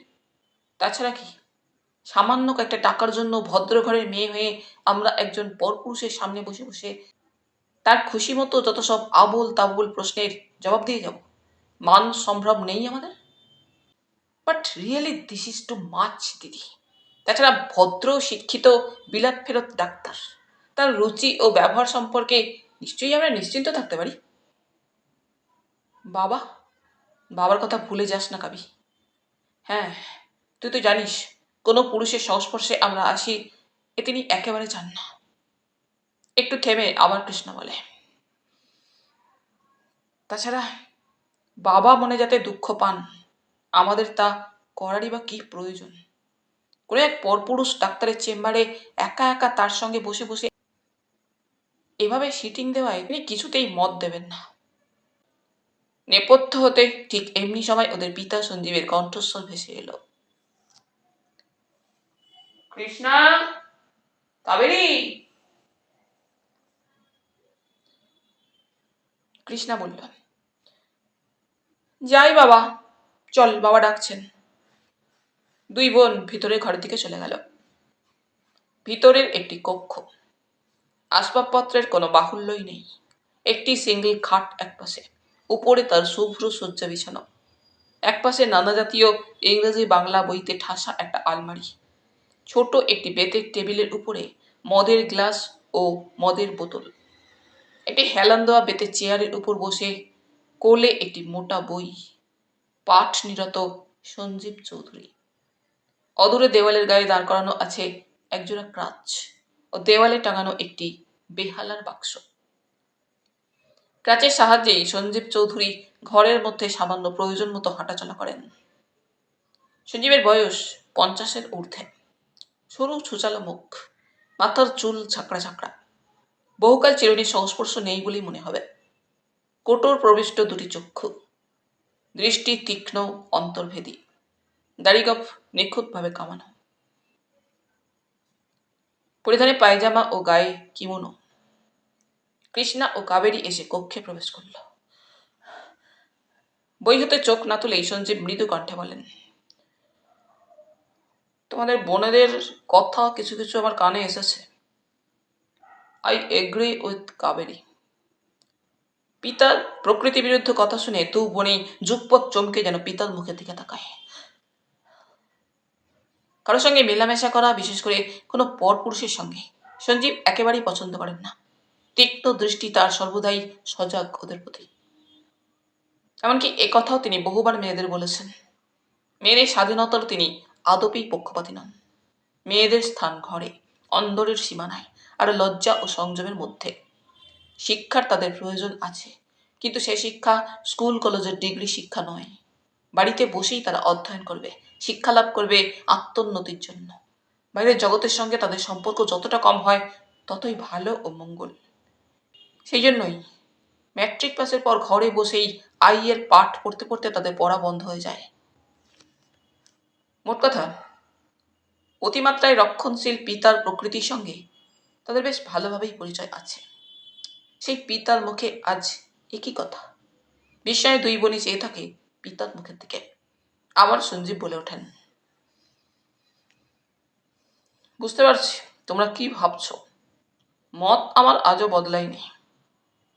তাছাড়া কি, সামান্য কয়েকটা টাকার জন্য ভদ্র ঘরের মেয়ে হয়ে আমরা একজন পরপুরুষের সামনে বসে বসে তার খুশি মতো যত সব আবোল তাবোল প্রশ্নের জবাব দিয়ে যাব? মান সম্ভ্রম নেই আমাদের? But really this is too much দিদি। তাছাড়া ভদ্র শিক্ষিত বিলাত ফেরত ডাক্তার, তার রুচি ও ব্যবহার সম্পর্কে নিশ্চয়ই আমরা নিশ্চিন্ত থাকতে পারি। বাবা, বাবার কথা ভুলে যাস না কাবি। হ্যাঁ, তুই তো জানিস কোনো পুরুষের সংস্পর্শে আমরা আসি এ তিনি একেবারে চান না। একটু থেমে আবার কৃষ্ণ বলে, তাছাড়া বাবা মনে যাতে দুঃখ পান, আমাদের তা করারই বা কি প্রয়োজন? কোনো এক পরপুরুষ ডাক্তারের চেম্বারে একা একা তার সঙ্গে বসে বসে এভাবে সিটিং দেওয়ায় তিনি কিছুতেই মত দেবেন না। নেপথ্য হতে ঠিক এমনি সময় ওদের পিতা সঞ্জীবের কণ্ঠস্বর ভেসে এলো, কৃষ্ণা, কাবেরী। কৃষ্ণা বলল, যাই বাবা, চল, বাবা ডাকছেন। দুই বোন ভিতরে ঘরের দিকে চলে গেল। ভিতরের একটি কক্ষ, আসবাবপত্রের কোনো বাহুল্যই নেই। একটি সিঙ্গল খাট একপাশে, উপরে তার শুভ্র শয্যা বিছানো। একপাশে নানা জাতীয় ইংরেজি বাংলা বইতে ঠাসা একটা আলমারি। ছোট একটি বেতের টেবিলের উপরে মদের গ্লাস ও মদের বোতল। একটি হেলান দেওয়া বেতের চেয়ারের উপর বসে কোলে একটি মোটা বই, পাঠ নিরত সঞ্জীব চৌধুরী। অদূরে দেওয়ালের গায়ে দাঁড় করানো আছে একজোড়া ক্রাচ। ও দেওয়ালে টাঙানো একটি বেহালার বাক্স। ক্রাচের সাহায্যেই সঞ্জীব চৌধুরী ঘরের মধ্যে সামান্য প্রয়োজন মতো হাঁটাচলা করেন। সঞ্জীবের বয়স 50-এর ঊর্ধ্বে। সরু ছুচালো মুখ, মাথার চুল ঝাঁকড়া ঝাঁকড়া। বহুকাল চিরুনির সংস্পর্শ নেই বলেই মনে হবে। কোটর প্রবিষ্ট দুটি চক্ষু, দৃষ্টি তীক্ষ্ণ অন্তর্ভেদী, দাড়িগোঁফ নিখুঁতভাবে কামানো। পরিধানে পায়জামা ও গায়ে কিমোনো। কৃষ্ণা ও কাবেরী এসে কক্ষে প্রবেশ করল। বই হতে চোখ না তুলেই সঞ্জীব মৃদু কণ্ঠে বলেন, তোমাদের বোনেদের কথা কিছু কিছু আমার কানে এসেছে। I agree with Kaveri. পিতার প্রকৃতি বিরুদ্ধ কথা শুনে দু বোনেই যুগপৎ চমকে যেন পিতার মুখের দিকে তাকায়। কারোর সঙ্গে মেলামেশা করা, বিশেষ করে কোনো পরপুরুষের সঙ্গে, সঞ্জীব একেবারেই পছন্দ করেন না। তীক্ষ্ণ দৃষ্টি তার সর্বদাই সজাগ ওদের প্রতি। এমনকি একথাও তিনি বহুবার মেয়েদের বলেছেন। মেয়েদের স্বাধীনতার তিনি আদপেই পক্ষপাতী নন। মেয়েদের স্থান ঘরে, অন্দরের সীমানায়, আর লজ্জা ও সংযমের মধ্যে। শিক্ষার তাদের প্রয়োজন আছে, কিন্তু সেই শিক্ষা স্কুল কলেজের ডিগ্রি শিক্ষা নয়। বাড়িতে বসেই তারা অধ্যয়ন করবে, শিক্ষা লাভ করবে আত্মোন্নতির জন্য। বাইরের জগতের সঙ্গে তাদের সম্পর্ক যতটা কম হয় ততই ভালো ও মঙ্গল। সেই জন্যই ম্যাট্রিক পাসের পর ঘরে বসেই আইয়ের পাঠ পড়তে পড়তে তাদের পড়া বন্ধ হয়ে যায়। মোট কথা, অতিমাত্রায় রক্ষণশীল পিতার প্রকৃতির সঙ্গে তাদের বেশ ভালোভাবেই পরিচয় আছে। সেই পিতার মুখে আজ একই কথা। বিস্ময়ে দুই বোনই চেয়ে থাকে পিতার মুখের দিকে। আবার সঞ্জীব বলে ওঠেন, বুঝতে পারছি তোমরা কি ভাবছ। মত আমার আজও বদলায়নি।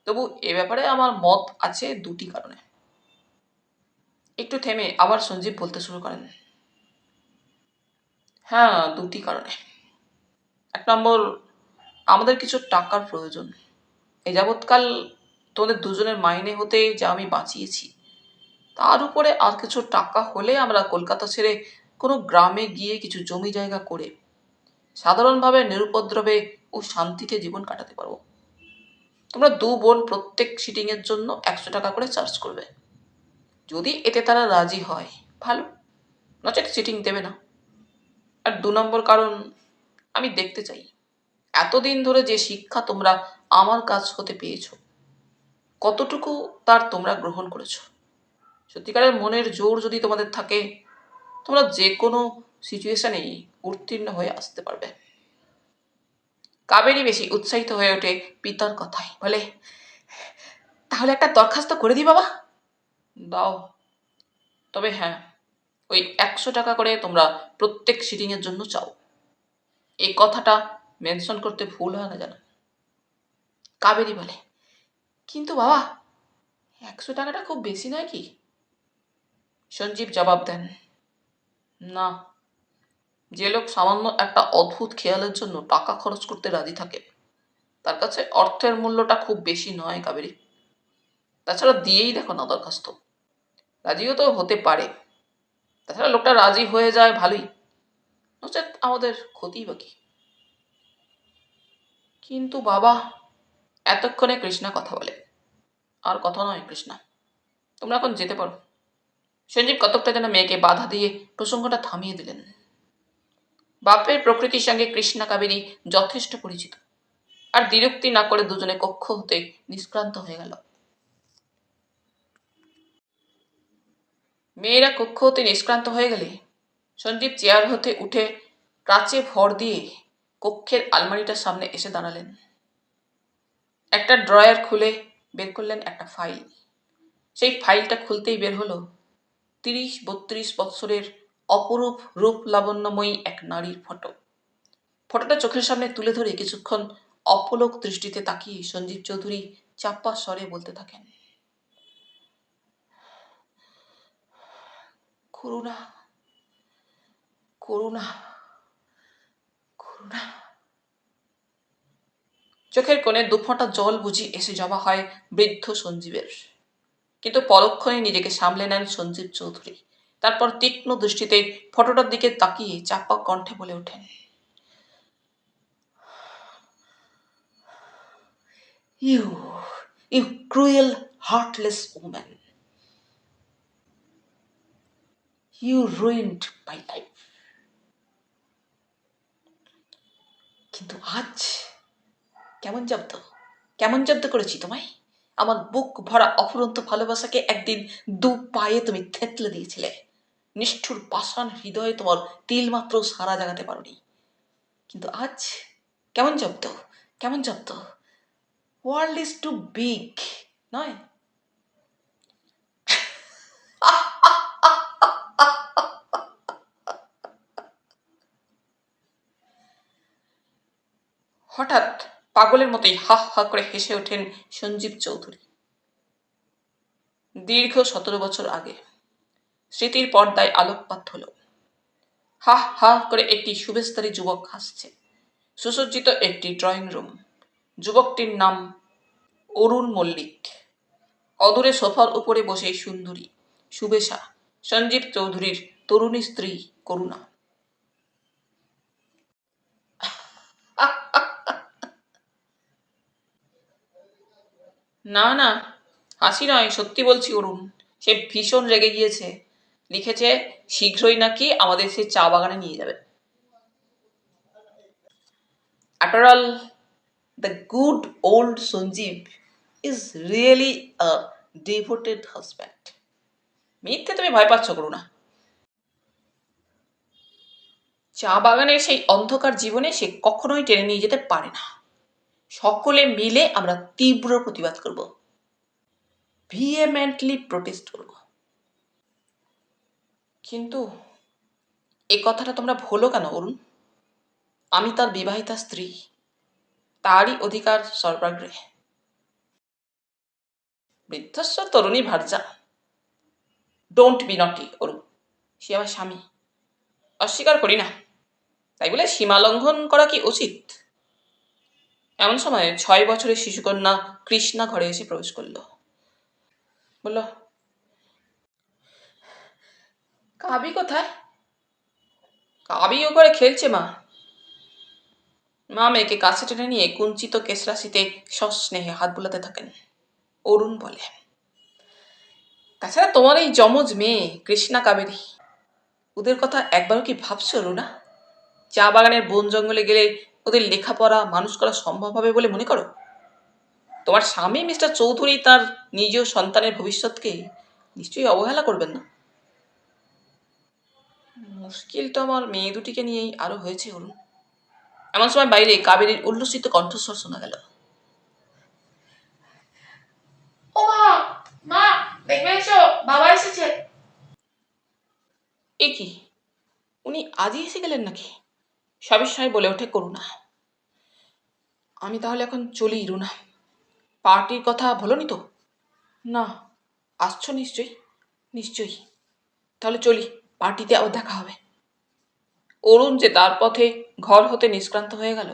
তবু এ ব্যাপারে আমার মত আছে দুটি কারণে। একটু থেমে আবার সঞ্জীব বলতে শুরু করেন, হ্যাঁ, দুটি কারণে। এক নম্বর, আমাদের কিছু টাকার প্রয়োজন। এই যাবৎকাল তোমাদের দুজনের মাইনে হতে যা আমি বাঁচিয়েছি, তার উপরে আর কিছু টাকা হলে আমরা কলকাতা ছেড়ে কোনো গ্রামে গিয়ে কিছু জমি জায়গা করে সাধারণভাবে নিরুপদ্রবে ও শান্তিতে জীবন কাটাতে পারবো। তোমরা দু বোন প্রত্যেক সিটিংয়ের জন্য 100 টাকা করে চার্জ করবে। যদি এতে তারা রাজি হয় ভালো, নচেত সিটিং দেবে না। আর 2 নম্বর কারণ, আমি দেখতে চাই এতদিন ধরে যে শিক্ষা তোমরা আমার কাছ হতে পেয়েছো, কতটুকু তার তোমরা গ্রহণ করেছো। সত্যিকারের মনের জোর যদি তোমাদের থাকে, তোমরা যে কোনো সিচুয়েশনেই উত্তীর্ণ হয়ে আসতে পারবে। কাবেরী বেশি উৎসাহিত হয়ে ওঠে পিতার কথায়, বলে, তাহলে একটা দরখাস্ত করে দিই বাবা। দাও, তবে হ্যাঁ, ওই 100 টাকা করে তোমরা প্রত্যেক সিটিংয়ের জন্য চাও। এই কথাটা মেনশন করতে ভুল হয় না যেন। কাবেরী বলে, কিন্তু বাবা 100 টাকাটা খুব বেশি নয় কি? সঞ্জীব জবাব দেন, না, যে লোক সামান্য একটা অদ্ভুত খেয়ালের জন্য টাকা খরচ করতে রাজি থাকে, তার কাছে অর্থের মূল্যটা খুব বেশি নয় কাবেরী। তাছাড়া দিয়েই দেখো না দরখাস্ত, রাজিও তো হতে পারে। তাছাড়া লোকটা রাজি হয়ে যায় ভালোই, নচেত আমাদের ক্ষতি বা কি। কিন্তু বাবা, এতক্ষণে কৃষ্ণা কথা বলে, আর কথা নয় কৃষ্ণা, তোমরা এখন যেতে পারো। সঞ্জীব কতকটা যেন মেয়েকে বাধা দিয়ে প্রসঙ্গটা থামিয়ে দিলেন। বাপের প্রকৃতির সঙ্গে কৃষ্ণা কাবেরী যথেষ্ট পরিচিত, আর দ্বিরুক্তি না করে দুজনে কক্ষ হতে নিষ্ক্রান্ত হয়ে গেল। মেয়েরা কক্ষ হতে নিষ্ক্রান্ত হয়ে গেলে সঞ্জীব চেয়ার হতে উঠে কাচে ভর দিয়ে কক্ষের আলমারিটার সামনে এসে দাঁড়ালেন। একটা ড্রয়ার খুলে বের করলেন একটা ফাইল। সেই ফাইলটা খুলতেই বের হলো 30-32 বৎসরের অপরূপ রূপ লাবণ্যময়ী এক নারীর ফটো। ফটোটা চোখের সামনে তুলে ধরে কিছুক্ষণ অপলক দৃষ্টিতে তাকিয়ে সঞ্জীব চৌধুরী চাপা স্বরে বলতে থাকেন, করুণা, করুণা, করুণা। চোখের কোণে দুফোঁটা জল বুঝি এসে জমা হয় বৃদ্ধ সঞ্জীবের। কিন্তু পরক্ষণে নিজেকে সামলে নেন সঞ্জীব চৌধুরী। তারপর তীক্ষ্ণ দৃষ্টিতে ফটোটার দিকে তাকিয়ে চাপা কণ্ঠে বলে ওঠেন, you cruel heartless woman, you ruined my life. কিন্তু আজ কেমন জব্দ করেছি তোমায়? আমার বুক ভরা অফুরন্ত ভালোবাসাকে একদিন দু পায়ে তুমি থেতলে দিয়েছিলে। নিষ্ঠুর পাষাণ হৃদয়ে তোমার তিল মাত্র সারা জাগাতে পারোনি। কিন্তু আজ কেমন জব্দ। ওয়ার্ল্ড ইজ টু বিগ, নয়? হঠাৎ পাগলের মতোই হা হা করে হেসে ওঠেন সঞ্জীব চৌধুরী। দীর্ঘ 17 বছর আগে স্মৃতির পর্দায় আলোকপাত হল। হা হা করে একটি শুভেচ্ছারী যুবক হাসছে। সুসজ্জিত একটি ড্রয়িং রুম। যুবকটির নাম অরুণ মল্লিক। অদূরে সোফার উপরে বসে সুন্দরী সুবেশা সঞ্জীব চৌধুরীর তরুণী স্ত্রী করুণা। না, হাসি নয়, সত্যি বলছি অরুণ। সে ভীষণ রেগে গিয়েছে। লিখেছে শীঘ্রই নাকি আমাদের সে চা বাগানে নিয়ে যাবে। After all, the good old Sanjeev is really a devoted husband. মিথ্যে তুমি ভয় পাচ্ছ করুণা। চা বাগানের সেই অন্ধকার জীবনে সে কখনোই টেনে নিয়ে যেতে পারে না। সকলে মিলে আমরা তীব্র প্রতিবাদ করব, ভিহেমেন্টলি প্রোটেস্ট করব। কিন্তু এ কথাটা তোমরা ভুলো কেন অরুণ? আমি তার বিবাহিতা স্ত্রী, তারই অধিকার সর্বাগ্রে। বৃদ্ধস্ব তরুণী ভার্যা। ডোন্ট বি নটি অরুণ। সে আমার স্বামী, অস্বীকার করি না। তাই বলে সীমা লঙ্ঘন করা কি উচিত? এমন সময় 6 বছরের শিশুকন্যা কৃষ্ণা ঘরে এসে প্রবেশ করল। বলল, কাবি কোথায়? কাবি ও করে খেলছে মা। মা মেয়েকে কাছে টেনে নিয়ে কুঞ্চিত কেশরাশিতে সস্নেহে হাত বুলাতে থাকেন। অরুণ বলে, তাছাড়া তোমার এই যমজ মেয়ে কৃষ্ণা কাবেরী, ওদের কথা একবারও কি ভাবছো রুনা? চা বাগানের বন জঙ্গলে গেলে ওদের লেখাপড়া মানুষ করা সম্ভব হবে বলে মনে করো? তোমার স্বামী মিস্টার চৌধুরী তার নিজ সন্তানের ভবিষ্যৎকে নিশ্চয়ই অবহেলা করবেন না। মুশকিল তো আমার মেয়ে দুটিকে নিয়েই আরো হয়েছে অরুণ। এমন সময় বাইরে কাবেরীর উল্লসিত কণ্ঠস্বর শোনা গেল। ও মা, দেখবে এসো, বাবা এসেছে। এ কি, উনি আজই এসে গেলেন নাকি? সবিস্ময়ে বলে ওঠে করুণা। আমি তাহলে এখন চলি রুনা। পার্টির কথা বলোনি তো? না। আসছো নিশ্চয়ই। তাহলে চলি, পার্টিতে আবার দেখা হবে। অরুণ যে তার পথে ঘর হতে নিষ্ক্রান্ত হয়ে গেল,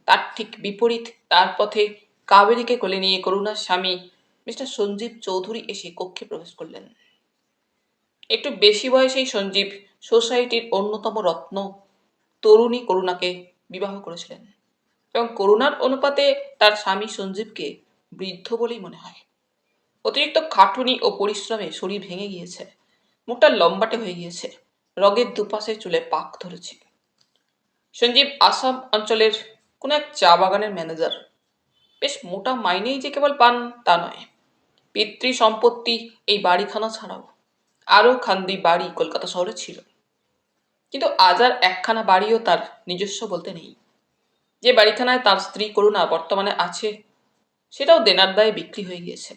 তার ঠিক বিপরীত তার পথে কাবেরীকে কোলে নিয়ে করুণার স্বামী মিস্টার সঞ্জীব চৌধুরী এসে কক্ষে প্রবেশ করলেন। একটু বেশি বয়সেই সঞ্জীব সোসাইটির অন্যতম রত্ন তরুণী করুণাকে বিবাহ করেছিলেন এবং করুণার অনুপাতে তার স্বামী সঞ্জীবকে বৃদ্ধ বলেই মনে হয়। অতিরিক্ত খাটুনি ও পরিশ্রমে শরীর ভেঙে গিয়েছে, মুখটা লম্বাটে হয়ে গিয়েছে, রগের দুপাশে চুলে পাক ধরেছে। সঞ্জীব আসাম অঞ্চলের কোন এক চা বাগানের ম্যানেজার। বেশ মোটা মাইনেই যে কেবল পান তা নয়, পিতৃ সম্পত্তি এই বাড়িখানা ছাড়াও আরও খান্দি বাড়ি কলকাতা শহরে ছিল। কিন্তু আজ আর একখানা বাড়িও তার নিজস্ব বলতে নেই। যে বাড়িখানায় তার স্ত্রী করুণা বর্তমানে আছে, সেটাও দেনার দায়ে বিক্রি হয়ে গিয়েছে।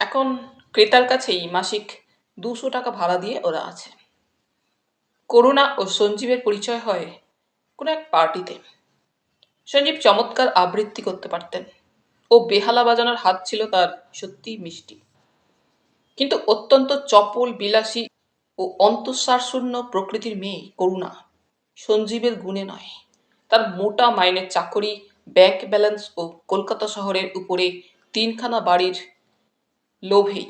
এখন ক্রেতার কাছেই মাসিক 200 টাকা ভাড়া দিয়ে ওরা আছে। করুণা ও সঞ্জীবের পরিচয় হয় কোনো এক পার্টিতে। সঞ্জীব চমৎকার আবৃত্তি করতে পারতেন ও বেহালা বাজানোর হাত ছিল তার সত্যিই মিষ্টি। কিন্তু অত্যন্ত চপল বিলাসী ও অন্তঃসারশূন্য প্রকৃতির মেয়ে করুণা সঞ্জীবের গুণে নয়, তার মোটা মাইনের চাকরি, ব্যাংক ব্যালেন্স ও কলকাতা শহরের উপরে 3খানা বাড়ির লোভেই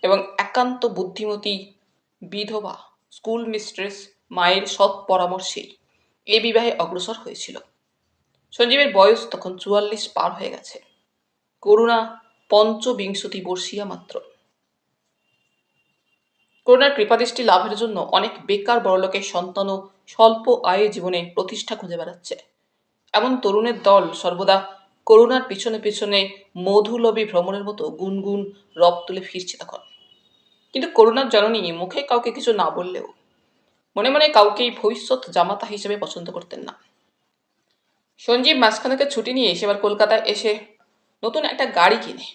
এবং একান্ত বুদ্ধিমতী বিধবা স্কুল মিস্ট্রেস মায়ের সৎ পরামর্শেই এ বিবাহে অগ্রসর হয়েছিল। সঞ্জীবের বয়স তখন 44 পার হয়ে গেছে। করুণা পঞ্চবিংশতি বর্ষীয়া মাত্র। করুণার কৃপাদৃষ্টি লাভের জন্য অনেক বেকার বড়লোকের সন্তানও স্বল্প আয়ে জীবনে প্রতিষ্ঠা খুঁজে বেড়াচ্ছে। এমন তরুণের দল সর্বদা করুণার পিছনে পিছনে মধুলবী ভ্রমণের মতো গুনগুন রব তুলে ফিরছে তখন। কিন্তু করুণার জননী মুখে কাউকে কিছু না বললেও মনে মনে কাউকেই ভবিষ্যৎ জামাতা হিসেবে পছন্দ করতেন না। সঞ্জীব মাঝখানেকে ছুটি নিয়ে সেবার কলকাতায় এসে নতুন একটা গাড়ি কিনে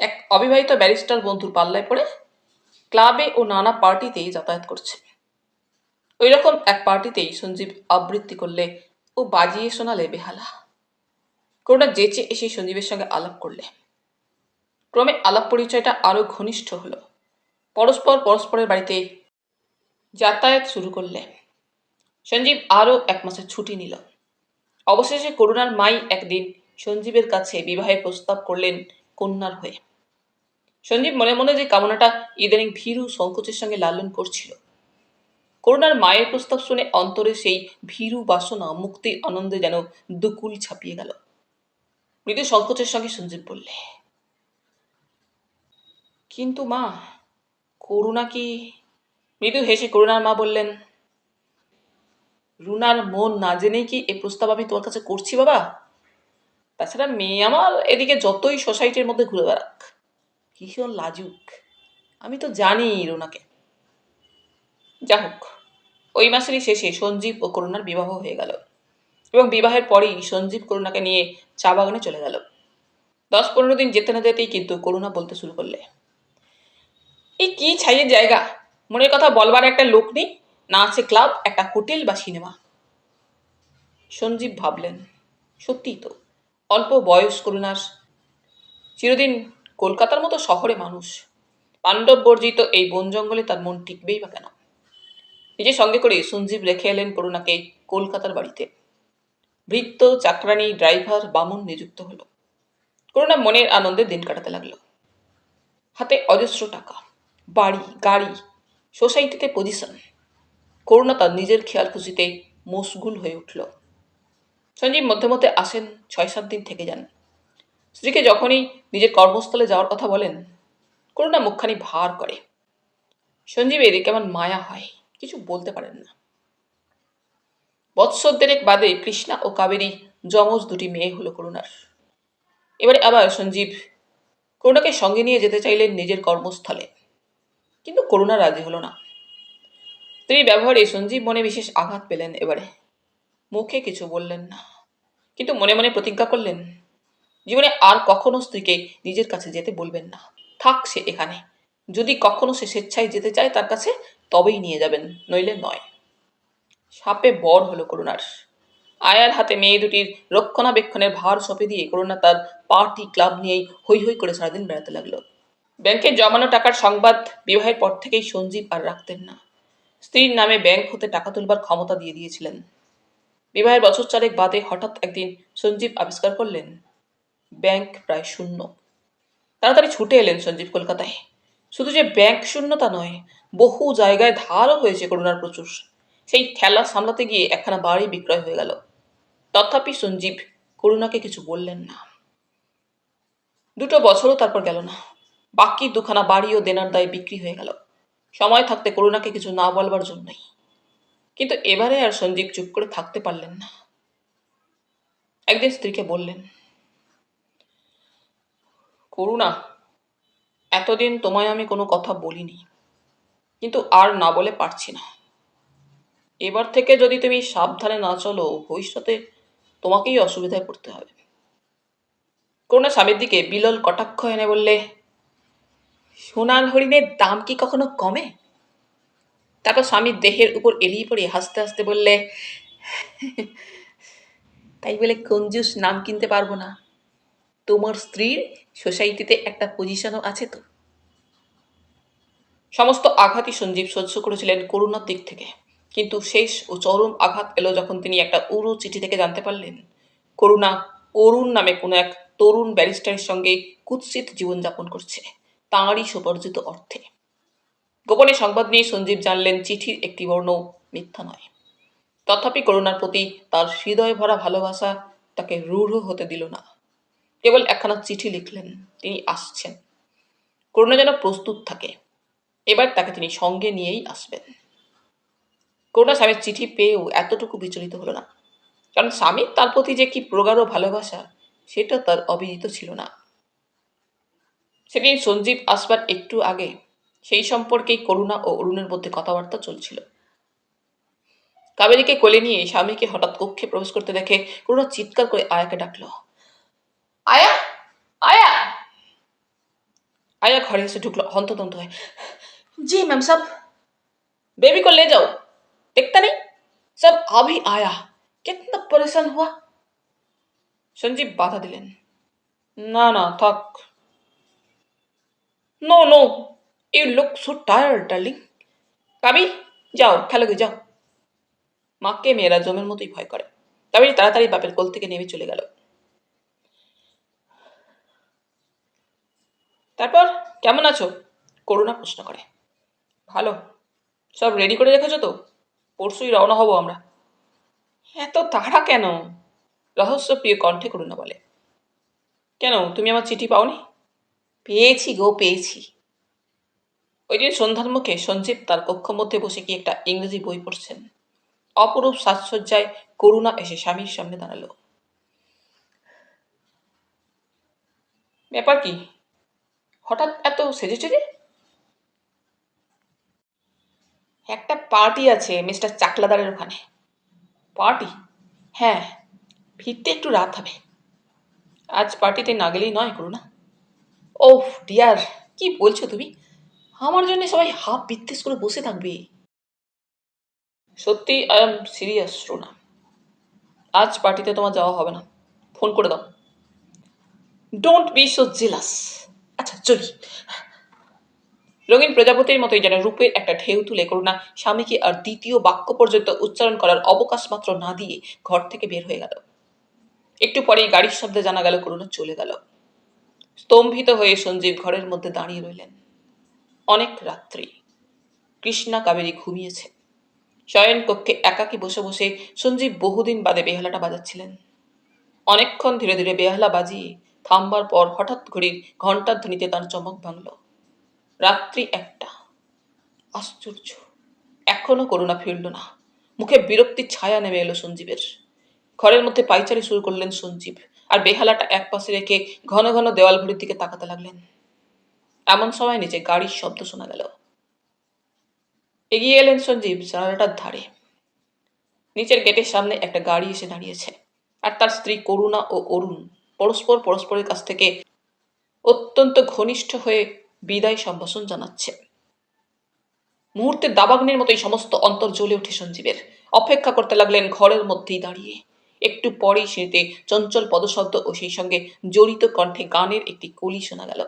এক অবিবাহিত ব্যারিস্টার বন্ধুর পাল্লায় পড়ে ক্লাবে ও নানা পার্টিতেই যাতায়াত করছে। ওই রকম এক পার্টিতেই সঞ্জীব আবৃত্তি করলে ও বাজিয়ে শোনালে বেহালা। করুণা যেচে এসে সঞ্জীবের সঙ্গে আলাপ করলে। ক্রমে আলাপ পরিচয়টা আরো ঘনিষ্ঠ হলো। পরস্পর পরস্পরের বাড়িতে যাতায়াত শুরু করলে। সঞ্জীব আরো 1 মাসের ছুটি নিল। অবশেষে করুণার মাই একদিন সঞ্জীবের কাছে বিবাহের প্রস্তাব করলেন কন্যার হয়ে। সঞ্জীব মনে মনে যে কামনাটা ইদানিং ভীরু সংকোচের সঙ্গে লালন করছিল, করুণার মায়ের প্রস্তাব শুনে অন্তরে সেই ভীরু বাসনা মুক্তির আনন্দে যেন দুকুল ছাপিয়ে গেল। মৃদু সংকোচের সঙ্গে সঞ্জীব বললে, কিন্তু মা, করুণা কি? মৃদু হেসে করুণার মা বললেন, রুনার মন না জেনেই কি এই প্রস্তাব আমি তোমার কাছে করছি বাবা? তাছাড়া মেয়ে আমার এদিকে যতই সোসাইটির মধ্যে ঘুরে বেড়াক, ভীষণ লাজুক, আমি তো জানি রুনাকে। যা হোক, ওই মাসেরই শেষে সঞ্জীব ও করুণার বিবাহ হয়ে গেল এবং বিবাহের পরেই সঞ্জীব করুণাকে নিয়ে চা বাগানে চলে গেল। 10-15 দিন যেতে না যেতেই কিন্তু করুণা বলতে শুরু করলে, এই কি ছাইয়ের জায়গা, মনের কথা বলবার একটা লোক নেই, না আছে ক্লাব, একটা হোটেল বা সিনেমা। সঞ্জীব ভাবলেন, সত্যিই তো, অল্প বয়স করুণার, চিরদিন কলকাতার মতো শহরে মানুষ, পাণ্ডব বর্জিত এই বন জঙ্গলে তার মন টিকবেই বা কেন। নিজের সঙ্গে করে সঞ্জীব রেখে এলেন করুণাকে কলকাতার বাড়িতে। ভৃত্য, চাকরানি, ড্রাইভার, বামুন নিযুক্ত হলো। করুণা মনের আনন্দে দিন কাটাতে লাগলো। হাতে অজস্র টাকা, বাড়ি, গাড়ি, সোসাইটিতে পজিশন। করুণা তার নিজের খেয়াল খুশিতে মশগুল হয়ে উঠল। সঞ্জীব মধ্যে মধ্যে আসেন, 6-7 দিন থেকে যান। স্ত্রীকে যখনই নিজের কর্মস্থলে যাওয়ার কথা বলেন, করুণা মুখখানি ভার করে। সঞ্জীব এদিকে কেমন মায়া হয়, কিছু বলতে পারেন না। বৎসর 3 বাদে কৃষ্ণা ও কাবেরী যমজ 2টি মেয়ে হলো করুণার। এবারে আবার সঞ্জীব করুণাকে সঙ্গে নিয়ে যেতে চাইলেন নিজের কর্মস্থলে, কিন্তু করুণা রাজি হলো না। স্ত্রীর ব্যবহারে সঞ্জীব মনে বিশেষ আঘাত পেলেন। এবারে মুখে কিছু বললেন না, কিন্তু মনে মনে প্রতিজ্ঞা করলেন, জীবনে আর কখনো স্ত্রীকে নিজের কাছে যেতে বলবেন না। থাক সে এখানে, যদি কখনো সে স্বেচ্ছায় যেতে চায় তার কাছে, তবেই নিয়ে যাবেন, নইলে নয়। সাপে বর হলো করুণার। আয়ার হাতে মেয়ে দুটির রক্ষণাবেক্ষণের ভার সঁপে দিয়ে করুণা তার পার্টি ক্লাব নিয়েই হৈ হৈ করে সারাদিন বেড়াতে লাগলো। ব্যাংকে জমানো টাকার সংবাদ বিবাহের পর থেকেই সঞ্জীব আর রাখতেন না। স্ত্রীর নামে ব্যাংক হতে টাকা তুলবার ক্ষমতা দিয়ে দিয়েছিলেন। বিবাহের বছর 4 বাদে হঠাৎ একদিন সঞ্জীব আবিষ্কার করলেন ব্যাংক প্রায় শূন্য। তাড়াতাড়ি ছুটে এলেন সঞ্জীব কলকাতায়। শুধু যে ব্যাংক শূন্য তা নয়, বহু জায়গায় ধারও হয়েছে করুণার প্রচুর। সেই ঠেলা সামলাতে গিয়ে একখানা বাড়ি বিক্রয় হয়ে গেল। তথাপি সঞ্জীব করুণাকে কিছু বললেন না। 2 বছরও তারপর গেল না। বাকি 2খানা বাড়ি ও দেনার দায় বিক্রি হয়ে গেল, সময় থাকতে করুণাকে কিছু না বলবার জন্যই। কিন্তু এবারে আর সঞ্জীব চুপ করে থাকতে পারলেন না। একদিন স্ত্রীকে বললেন, করুণা, এতদিন তোমায় আমি কোনো কথা বলিনি, কিন্তু আর না বলে পারছি না। এবার থেকে যদি তুমি সাবধানে না চলো, ভবিষ্যতে তোমাকেই অসুবিধায় পড়তে হবে। করুণা স্বামীর দিকে বিলল কটাক্ষ এনে বললে, সোনার হরিণের দাম কি কখনো কমে? তারপর স্বামীর দেহের উপর এলিয়ে পড়ে হাসতে হাসতে বললে, তাই বলে কঞ্জুস নাম কিনতে পারবো না। তোমার স্ত্রীর সোসাইটিতে একটা পজিশনও আছে তো। সমস্ত আঘাতই সঞ্জীব সহ্য করেছিলেন করুণার দিক থেকে, কিন্তু শেষ ও চরম আঘাত এলো যখন তিনি একটা উড়ো চিঠি থেকে জানতে পারলেন করুণা অরুণ নামে কোনো এক তরুণ ব্যারিস্টারের সঙ্গে কুৎসিত জীবনযাপন করছে, তাঁরই সুপর্জিত অর্থে। গোপনে সংবাদ নিয়ে সঞ্জীব জানলেন চিঠির একটি বর্ণ মিথ্যা নয়। তথাপি করুণার প্রতি তার হৃদয় ভরা ভালোবাসা তাকে রূঢ় হতে দিল না। কেবল একখানা চিঠি লিখলেন, তিনি আসছেন। করুণা যেন প্রস্তুত থাকে, এবার তাকে তিনি সঙ্গে নিয়েই আসবেন। করুণা স্বামীর চিঠি পেয়েও এতটুকু বিচলিত হলো না, কারণ স্বামীর তার প্রতি যে কি প্রগাঢ় ভালোবাসা সেটা তার অবিদিত ছিল না। সেদিন সঞ্জীব আসবার একটু আগে সেই সম্পর্কেই করুণা ও অরুণের মধ্যে কথাবার্তা চলছিল। কাবেরীকে কোলে নিয়ে স্বামীকে হঠাৎ কক্ষে প্রবেশ করতে দেখে করুণা চিৎকার করে আয়াকে ডাকল, আয়া, আয়া। आया घरे से ढुकलो हंतदंत है। जी मैम साहब। बेबी को ले जाओ, देखता नहीं सब अभी आया, कितना परेशान हुआ। संजीव बाधा दिलेन, ना ना थक। No no, you look so tired darling. কাবি যাও, খেলোগে যাও। মাকে মেয়েরা জমের মতোই ভয় করে। কাবেরী তাড়াতাড়ি বাপের কোল থেকে নেমে চলে গেল। তারপর কেমন আছো? করুণা প্রশ্ন করে। ভালো। সব রেডি করে রেখেছো তো? পরশুই রওনা হব আমরা। এত তাড়া কেন? রহস্যপ্রিয় কণ্ঠে করুণা বলে। কেন, তুমি আমার চিঠি পাওনি? পেয়েছি গো, পেয়েছি। ওই দিন সন্ধ্যার মুখে সঞ্জীব তার কক্ষ মধ্যে বসে কি একটা ইংরেজি বই পড়ছেন। অপরূপ সাজসজ্জায় করুণা এসে স্বামীর সামনে দাঁড়ালো। ব্যাপার কি? হঠাৎ এত সেজে টেজে? একটা পার্টি আছে মিস্টার চাকলাদারের ওখানে। পার্টি? হ্যাঁ, ফিরতে একটু রাত হবে। আজ পার্টিতে না গেলেই নয় করুণা। ওহ ডিয়ার, কি বলছো তুমি? আমার জন্য সবাই হাফ বিত্তেস করে বসে থাকবে। সত্যি আই এম সিরিয়াস রুনা। আজ পার্টিতে তোমার যাওয়া হবে না, ফোন করে দাও। Don't be so jealous. আচ্ছা চলি। রঙিন প্রজাপতির মতোই যেন রূপের একটা ঢেউ তুলে করুণা স্বামীকে আর দ্বিতীয় বাক্য পর্যন্ত উচ্চারণ করার অবকাশ মাত্র না দিয়ে ঘর থেকে বের হয়ে গেল। একটু পরেই গাড়ির শব্দে জানা গেল করুণা চলে গেল। স্তম্ভিত হয়ে সঞ্জীব ঘরের মধ্যে দাঁড়িয়ে রইলেন। অনেক রাত্রি, কৃষ্ণা কাবেরী ঘুমিয়েছে। শয়ন কক্ষে একাকী বসে বসে সঞ্জীব বহুদিন বাদে বেহালাটা বাজাচ্ছিলেন। অনেকক্ষণ ধীরে ধীরে বেহালা বাজিয়ে থামবার পর হঠাৎ ঘড়ির ঘণ্টার ধ্বনিতে তার চমক ভাঙল। রাত্রি 1টা। আশ্চর্য, এখনো করুণা ফিরল না। মুখে বিরক্তির ছায়া নেমে এলো সঞ্জীবের। ঘরের মধ্যে পাইচারি শুরু করলেন সঞ্জীব, আর বেহালাটা এক পাশে রেখে ঘন ঘন দেওয়াল ঘড়ির দিকে তাকাতে লাগলেন। এমন সময় নিচে গাড়ির শব্দ শোনা গেল। এগিয়ে এলেন সঞ্জীব জানালাটার ধারে। নিচের গেটের সামনে একটা গাড়ি এসে দাঁড়িয়েছে, আর তার স্ত্রী করুণা ও অরুণ পরস্পরের কাছ থেকে অত্যন্ত ঘনিষ্ঠ হয়ে বিদায় সম্ভাষণ জানাচ্ছে। মুহূর্তে দাবাগ্নির মতোই সমস্ত অন্তর জ্বলে ওঠে সঞ্জীবের। অপেক্ষা করতে লাগলেন ঘরের মধ্যেই দাঁড়িয়ে। একটু পরেই সিঁড়িতে চঞ্চল পদশব্দ ও সেই সঙ্গে জড়িত কণ্ঠে গানের একটি কলি শোনা গেল।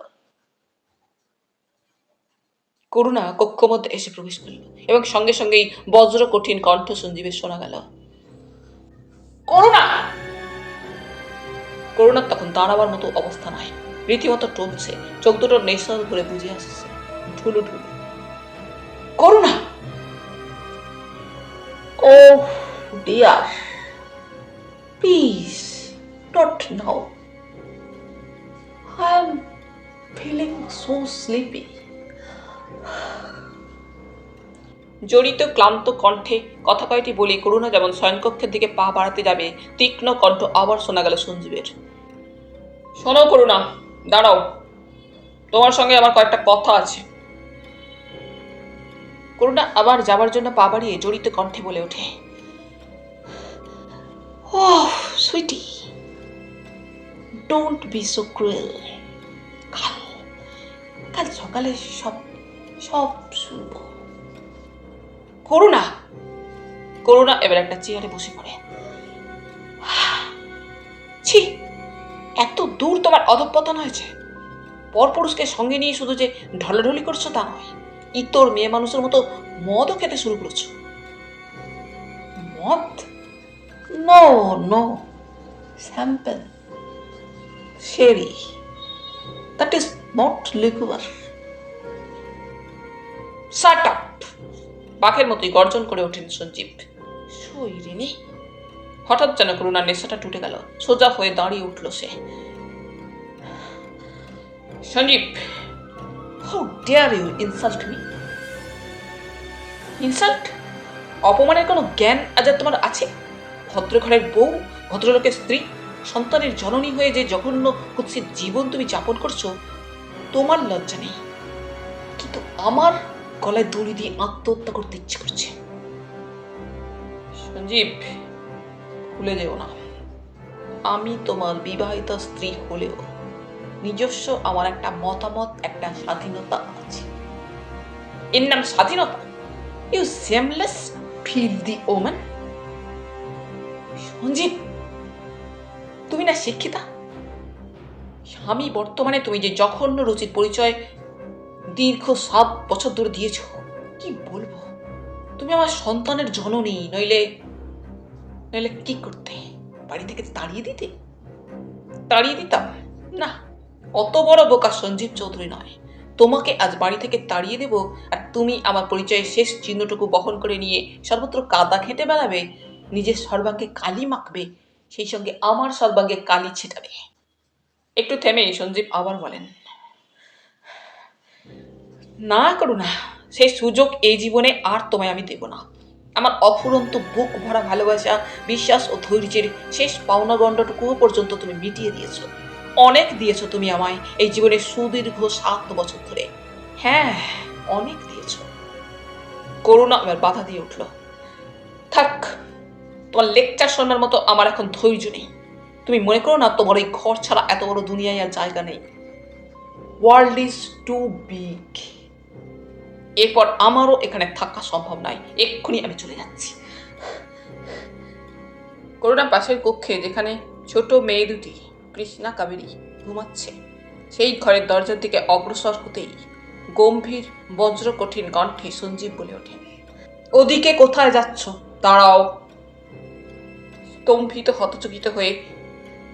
করুণা কক্ষ মধ্যে এসে প্রবেশ করল এবং সঙ্গে সঙ্গেই বজ্র কঠিন কণ্ঠ সঞ্জীবের শোনা গেল। করুণা! করুণার তখন দাঁড়াবার মতো অবস্থা নাই, রীতিমতো টলছে, চোখ দুটো নেশা ধরে বুঝে আসছে, ঢুলু ঢুলু। Karuna! Oh dear, please not now, I am feeling so sleepy. জড়িত ক্লান্ত কণ্ঠে কথা কয়টি বলি করুণা যেমন শয়নকক্ষের দিকে পা বাড়াতে যাবে, তীক্ষ্ণ কণ্ঠ আবার শোনা গেল সঞ্জীবের। শোনো করুণা, দাঁড়াও, তোমার সঙ্গে আমার কয়েকটা কথা আছে। করুণা আবার যাবার জন্য পা বাড়িয়ে জড়িত কণ্ঠে বলে ওঠে, oh sweetie, don't be so cruel. কাল সকালে সব সব শুনবো। করুণা! করুণা এবার একটা চেয়ারে বসে পড়ে। ছি, এত দূর তোমার অধঃপতন হয়েছে। পরপুরুষকে সঙ্গে নিয়ে শুধু যে ঢলাঢলি করছো তা নয়, ইতর মেয়ে মানুষের মতো মদও খেতে শুরু করেছো। মদ? No no, sample, sherry, that is not liquor. Shut up! বাঘের মতোই গর্জন করে ওঠেন সঞ্জীব। সৈরিনী! হঠাৎ যেন করুণার নেশাটা টুটে গেল। সোজা হয়ে দাঁড়িয়ে উঠল সে। Sanjeev, how dare you insult me? Insult? অপমানের কোনো জ্ঞান আজ আর তোমার আছে? ভদ্রঘরের বউ, ভদ্রলোকের স্ত্রী, সন্তানের জননী হয়ে যে জঘন্য কুৎসিত জীবন তুমি যাপন করছো, তোমার লজ্জা নেই। কিন্তু আমার গলায় দড়ি দিয়ে আত্মহত্যা করতে ইচ্ছে করছে। সঞ্জীব, ভুলে যেও না, আমি তোমার বিবাহিতা স্ত্রী হলেও নিজস্ব আমার একটা মতামত, একটা স্বাধীনতা আছে। এর নাম স্বাধীনতা? You shameless filthy woman. Sanjeev, তুমি না শিক্ষিতা? স্বামী বর্তমানে তুমি যে জঘন্য রুচির পরিচয় দীর্ঘ 7 বছর ধরে দিয়েছ, কি বলবো? তুমি আমার সন্তানের জননী, নইলে নইলে কি করতে? বাড়ি থেকে তাড়িয়ে দিতে? তাড়িয়ে দিতাম না, অত বড় বোকা সঞ্জীব চৌধুরী নয়। তোমাকে আজ বাড়ি থেকে তাড়িয়ে দেব, আর তুমি আমার পরিচয়ের শেষ চিহ্নটুকু বহন করে নিয়ে সর্বত্র কাদা খেটে বেড়াবে, নিজের সর্বাঙ্গে কালি মাখবে, সেই সঙ্গে আমার সর্বাঙ্গে কালি ছেটাবে। একটু থেমে সঞ্জীব আবার বলেন, না করো না, সেই সুযোগ এই জীবনে আর তোমায় আমি দেব না। আমার অফুরন্ত বুক ভরা ভালোবাসা, বিশ্বাস ও ধৈর্যের শেষ পাওনা গণ্ডটুকুও পর্যন্ত তুমি মিটিয়ে দিয়েছো। অনেক দিয়েছো তুমি আমায় এই জীবনের সুদীর্ঘ 7 বছর ধরে। হ্যাঁ, অনেক দিয়েছো। করুণা আমার বাধা দিয়ে উঠল। থাক, তোমার লেকচার শোনার মতো আমার এখন ধৈর্য নেই। তুমি মনে করো না তোমার এই ঘর ছাড়া এত বড় দুনিয়ায় আর জায়গা নেই? World is too big. এরপর আমারও এখানে থাকা সম্ভব নয়, এক্ষুনি আমি চলে যাচ্ছি। করুণা পাশের কক্ষে, যেখানে ছোট মেয়ে দুটি কৃষ্ণা কাবেরী ঘুমাচ্ছে, সেই ঘরের দরজার দিকে অগ্রসর হতেই গম্ভীর বজ্র কঠিন কণ্ঠে সঞ্জীব বলে ওঠেন, ওদিকে কোথায় যাচ্ছ? দাঁড়াও। স্তম্ভিত হতচকিত হয়ে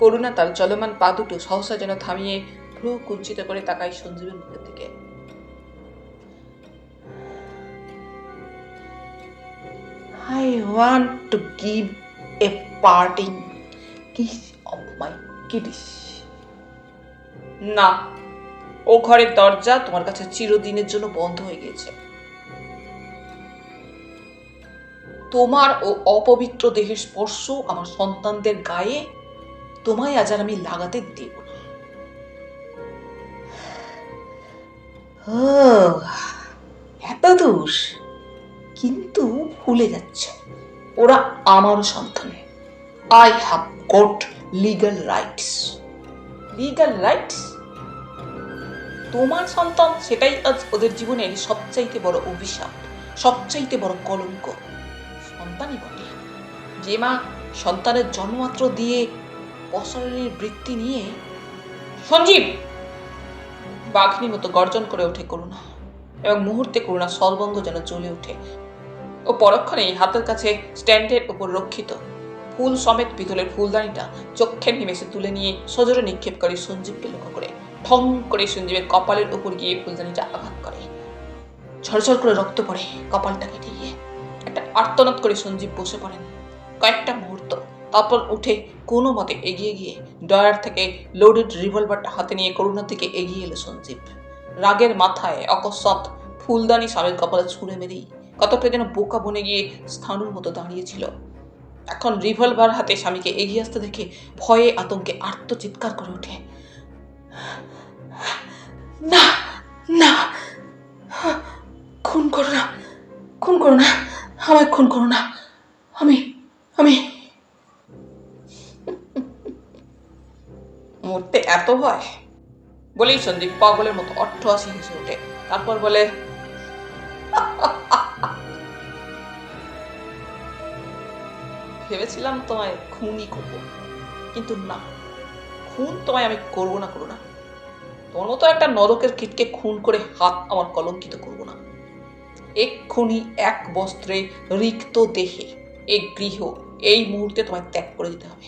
করুণা তার চলমান পা দুটো সহসা যেন থামিয়ে ভ্রু কুঞ্চিত করে তাকায় সঞ্জীবের মুখের দিকে। I want to give a parting kiss of my kiddies. না, ও ঘরের দরজা তোমার কাছে চিরদিনের জন্য বন্ধ হয়ে গিয়েছে। তোমার ও অপবিত্র দেহের স্পর্শ আমার সন্তানদের গায়ে তোমায় আজ আর আমি লাগাতে দেব না। এত দূর, কিন্তু ভুলে যাচ্ছে ওরা আমারও সন্তান। I have got legal rights. Legal rights? তোমার সন্তান, সেটাই আজ ওদের জীবনের সবচাইতে বড় অভিশাপ, সবচাইতে বড় কলঙ্ক। সন্তানই বটে, যে মা সন্তানের জন্মমাত্র দিয়ে প্রসারণের বৃত্তি নিয়ে। সঞ্জীব! বাঘিনীর মতো গর্জন করে ওঠে করুণা, এবং মুহূর্তে করুণা সর্বঙ্গ যেন জ্বলে ওঠে। ও পরক্ষণেই হাতের কাছে স্ট্যান্ডের উপর রক্ষিত ফুল সমেত পিতলের ফুলদানিটা চক্ষের নিমেষে তুলে নিয়ে সজোরে নিক্ষেপ করে সঞ্জীবকে লক্ষ্য করে ঠং করে সঞ্জীবের কপালের উপর গিয়ে ফুলদানিটা আঘাত করে। ঝরঝর করে রক্ত পড়ে কপালটা কেটে গিয়ে। একটা আর্তনাদ করে সঞ্জীব বসে পড়েন কয়েকটা মুহূর্ত, তারপর উঠে কোনো মতে এগিয়ে গিয়ে ডয়ার থেকে লোডেড রিভলভারটা হাতে নিয়ে করুণার দিকে এগিয়ে এলো সঞ্জীব। রাগের মাথায় অকস্মাৎ ফুলদানি স্বামীর কপালে ছুঁড়ে মেরেই কতকটা যেন বোকা বনে গিয়ে স্থাণুর মতো দাঁড়িয়েছিল। এখন রিভলভার হাতে স্বামীকে এগিয়ে আসতে দেখে ভয়ে আতঙ্কে আর্ত চিৎকার করে ওঠে, না না, খুন করো না, খুন করো না, আমায় খুন করো না, আমি আমি মরতে এত ভয়? বলেই সন্দীপ পাগলের মতো অট্টহাসি হেসে ওঠে। তারপর বলে, ভেবেছিলাম তোমায় খুনই করব, কিন্তু না, খুন তোমায় আমি করবো না। তোমার মতো একটা নরকের কীটকে খুন করে হাত আমার কলঙ্কিত করব না। এক্ষুনি এক বস্ত্রে রিক্ত দেহে এই গৃহ এই মুহূর্তে তোমায় ত্যাগ করে দিতে হবে।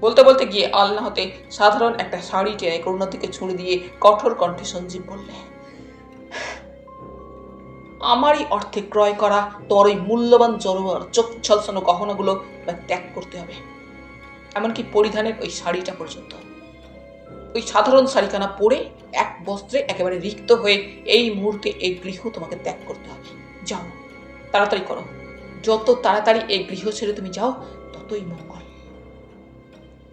বলতে বলতে গিয়ে আলনা হতে সাধারণ একটা শাড়ি টেনে করুণার দিকে ছুঁড়ে দিয়ে কঠোর কণ্ঠে সঞ্জীব বললে, আমারই অর্থে ক্রয় করা তোমার ওই মূল্যবান জরুয়ার চোখ ঝলসানো গহনাগুলো ত্যাগ করতে হবে, এমনকি পরিধানের ওই শাড়িটা পর্যন্ত। ওই সাধারণ শাড়িখানা পরে এক বস্ত্রে একেবারে রিক্ত হয়ে এই মুহূর্তে এই গৃহ তোমাকে ত্যাগ করতে হবে। যাও, তাড়াতাড়ি করো। যত তাড়াতাড়ি এই গৃহ ছেড়ে তুমি যাও ততই মঙ্গল।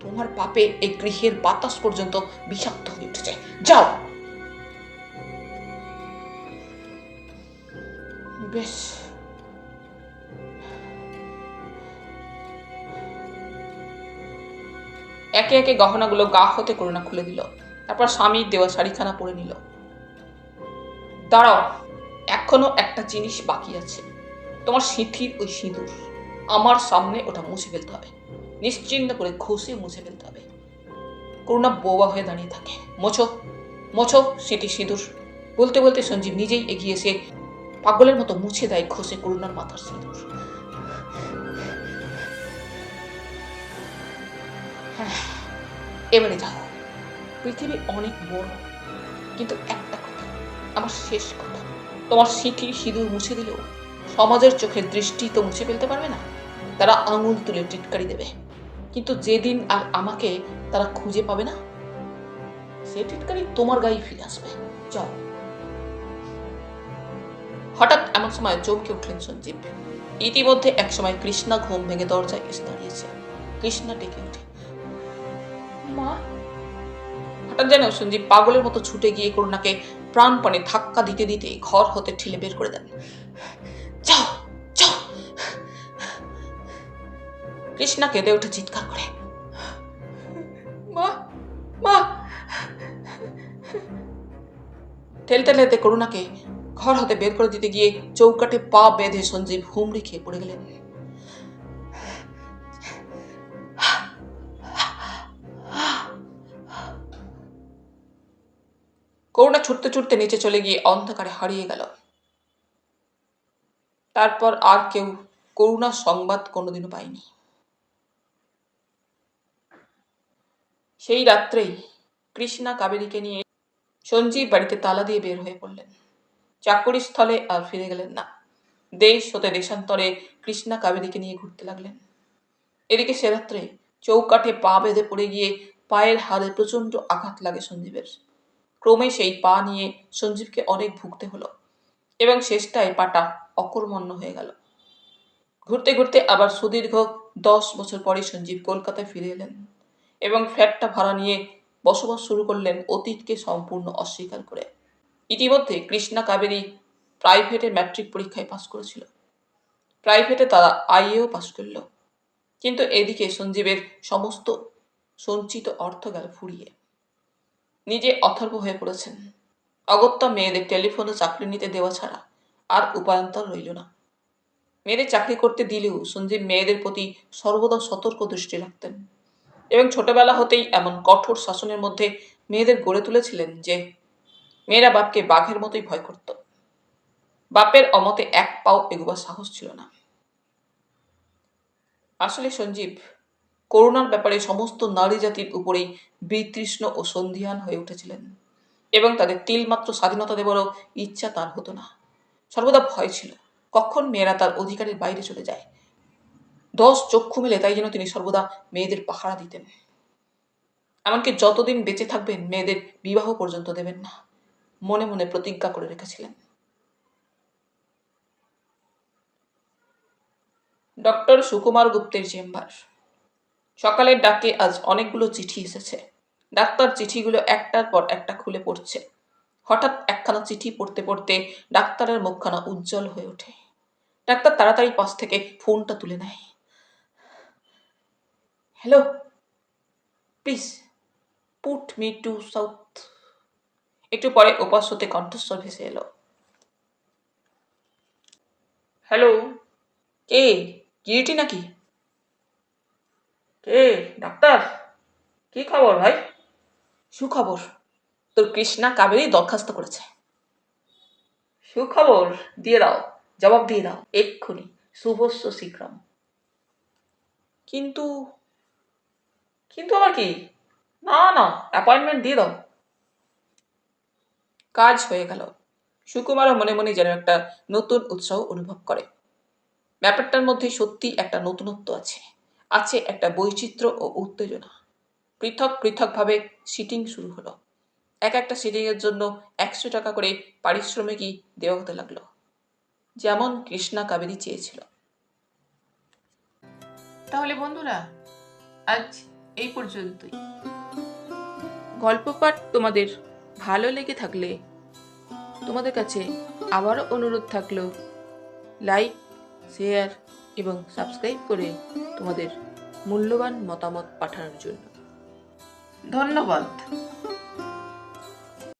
তোমার পাপে এই গৃহের বাতাস পর্যন্ত বিষাক্ত হয়ে উঠেছে। যাও। বেশ, একে একে গহনাগুলো গা হতে করুণা খুলে দিল। তারপর স্বামীর দেওয়া শাড়িখানা পরে নিল। দাঁড়াও, এখনো একটা জিনিস বাকি আছে। তোমার সিঁথির ওই সিঁদুর আমার সামনে ওটা মুছে ফেলতে হবে, নিশ্চিন্ত করে ঘষে মুছে ফেলতে হবে। করুণা বোবা হয়ে দাঁড়িয়ে থাকে। মোছো মোছো সিঁথি সিঁদুর। বলতে বলতে সঞ্জীব নিজেই এগিয়ে এসে পাগলের মতো মুছে দেয় ঘষে করুণার মাথার সিঁদুর। এবারে যাও। পৃথিবী অনেক বড়, কিন্তু একটা কথা, আমার শেষ কথা, তোমার সিঁথির সিঁদুর মুছে দিলেও সমাজের চোখের দৃষ্টি তো মুছে ফেলতে পারবে না। তারা আঙুল তুলে টিটকারি দেবে, কিন্তু যেদিন আর আমাকে তারা খুঁজে পাবে না, সে টিটকারি তোমার গায়ে ফিরে আসবে। যাও। হঠাৎ এমন সময় চমকে উঠলেন সঞ্জীব। ইতিমধ্যে এক সময় কৃষ্ণা ঘুম ভেঙে দরজায় এসে দাঁড়িয়েছে। কৃষ্ণা ডেকে উঠে, মা। হঠাৎ যেন সঞ্জীব পাগলের মতো ছুটে গিয়ে করুণাকে প্রাণপণে ধাক্কা দিতে দিতে ঘর হতে ঠেলে বের করে দেন। যাও যাও। কৃষ্ণা কেঁদে উঠে চিৎকার করে, মা মা। ঠেলতে ঠেলতে করুণাকে ঘর হতে বের করে দিতে গিয়ে চৌকাঠে পা বেঁধে সঞ্জীব হুমড়ি খেয়ে পড়ে গেলেন। করুণা ছুটতে ছুটতে নিচে চলে গিয়ে অন্ধকারে হারিয়ে গেল। তারপর আর কেউ করুণার সংবাদ কোনোদিনও পায়নি। সেই রাত্রেই কৃষ্ণা কাবেরীকে নিয়ে সঞ্জীব বাড়িতে তালা দিয়ে বের হয়ে পড়লেন। চাকরি স্থলে আর ফিরে গেলেন না। দেশ হতে দেশান্তরে কৃষ্ণা কাবেরীকে নিয়ে ঘুরতে লাগলেন। এদিকে সে রাত্রে চৌকাঠে পা বেঁধে পড়ে গিয়ে পায়ের হাড়ে প্রচন্ড আঘাত লাগে সঞ্জীবের। ক্রমে সেই পা নিয়ে সঞ্জীবকে অনেক ভুগতে হলো এবং শেষটায় পাটা অকর্মণ্য হয়ে গেল। ঘুরতে ঘুরতে আবার সুদীর্ঘ 10 বছর পরে সঞ্জীব কলকাতায় ফিরে এলেন এবং ফ্ল্যাটটা ভাড়া নিয়ে বসবাস শুরু করলেন অতীতকে সম্পূর্ণ অস্বীকার করে। ইতিমধ্যে কৃষ্ণা কাবেরী প্রাইভেটে ম্যাট্রিক পরীক্ষায় পাশ করেছিল। প্রাইভেটে তারা আইএও পাশ করল। কিন্তু এদিকে সঞ্জীবের সমস্ত সঞ্চিত অর্থ গেল ফুরিয়ে। নিজে অথর্ব হয়ে পড়েছেন। অগত্যা মেয়েদের টেলিফোনে চাকরি নিতে দেওয়া ছাড়া আর উপায়ন্তর রইল না। মেয়েদের চাকরি করতে দিলেও সঞ্জীব মেয়েদের প্রতি সর্বদা সতর্ক দৃষ্টি রাখতেন এবং ছোটবেলা হতেই এমন কঠোর শাসনের মধ্যে মেয়েদের গড়ে তুলেছিলেন যে মেয়েরা বাপকে বাঘের মতোই ভয় করত। বাপের অমতে এক পাও এগোবার সাহস ছিল না। আসলে সঞ্জীব করুণার ব্যাপারে সমস্ত নারী জাতির উপরেই বিতৃষ্ণ ও সন্ধিহান হয়ে উঠেছিলেন এবং তাদের তিলমাত্র স্বাধীনতা দেবারও ইচ্ছা তার হতো না। সর্বদা ভয় ছিল কখন মেয়েরা তার অধিকারের বাইরে চলে যায়। 10 চক্ষু মেলে তাই যেন তিনি সর্বদা মেয়েদের পাহারা দিতেন। এমনকি যতদিন বেঁচে থাকবেন মেয়েদের বিবাহ পর্যন্ত দেবেন না মনে মনে প্রতিজ্ঞা করে রেখেছিলেন। ডক্টর সুকুমার গুপ্তের চেম্বার। সকালের ডাকে আজ অনেকগুলো চিঠি এসেছে। ডাক্তার চিঠিগুলো একটার পর একটা খুলে পড়ছে। হঠাৎ একখানা চিঠি পড়তে পড়তে ডাক্তারের মুখখানা উজ্জ্বল হয়ে ওঠে। ডাক্তার তাড়াতাড়ি পাশ থেকে ফোনটা তুলে নেয়। Hello, please put me two south. একটু পরে ওপাশ হতে কণ্ঠস্বর ভেসে এলো। হ্যালো, কে? কিরিটি নাকি? কে? ডাক্তার? কি খবর ভাই? সুখবর, তোর কৃষ্ণা কাবেরী দরখাস্ত করেছে। সুখবর? দিয়ে দাও, জবাব দিয়ে দাও এক্ষুনি, শুভস্য শীঘ্রম। কিন্তু কিন্তু আবার কি? না না, অ্যাপয়েন্টমেন্ট দিয়ে দাও। কাজ হয়ে গেল। সুকুমারও মনে মনে যেন একটা নতুন উৎসাহ অনুভব করে। ব্যাপারটার মধ্যে সত্যি একটা নতুনত্ব আছে, আছে একটা বৈচিত্র্য ও উত্তেজনা। পৃথক পৃথকভাবে সিটিং শুরু হলো। একটা সিটিংয়ের জন্য 100 টাকা করে পারিশ্রমিকই দেওয়া হতে লাগলো, যেমন কৃষ্ণা কাবেরী চেয়েছিল। তাহলে বন্ধুরা, আজ এই পর্যন্তই। গল্প পাঠ তোমাদের ভালো লেগে থাকলে তোমাদের কাছে আবারও অনুরোধ থাকলো, লাইক, শেয়ার এবং সাবস্ক্রাইব করে তোমাদের মূল্যবান মতামত পাঠানোর জন্য। ধন্যবাদ।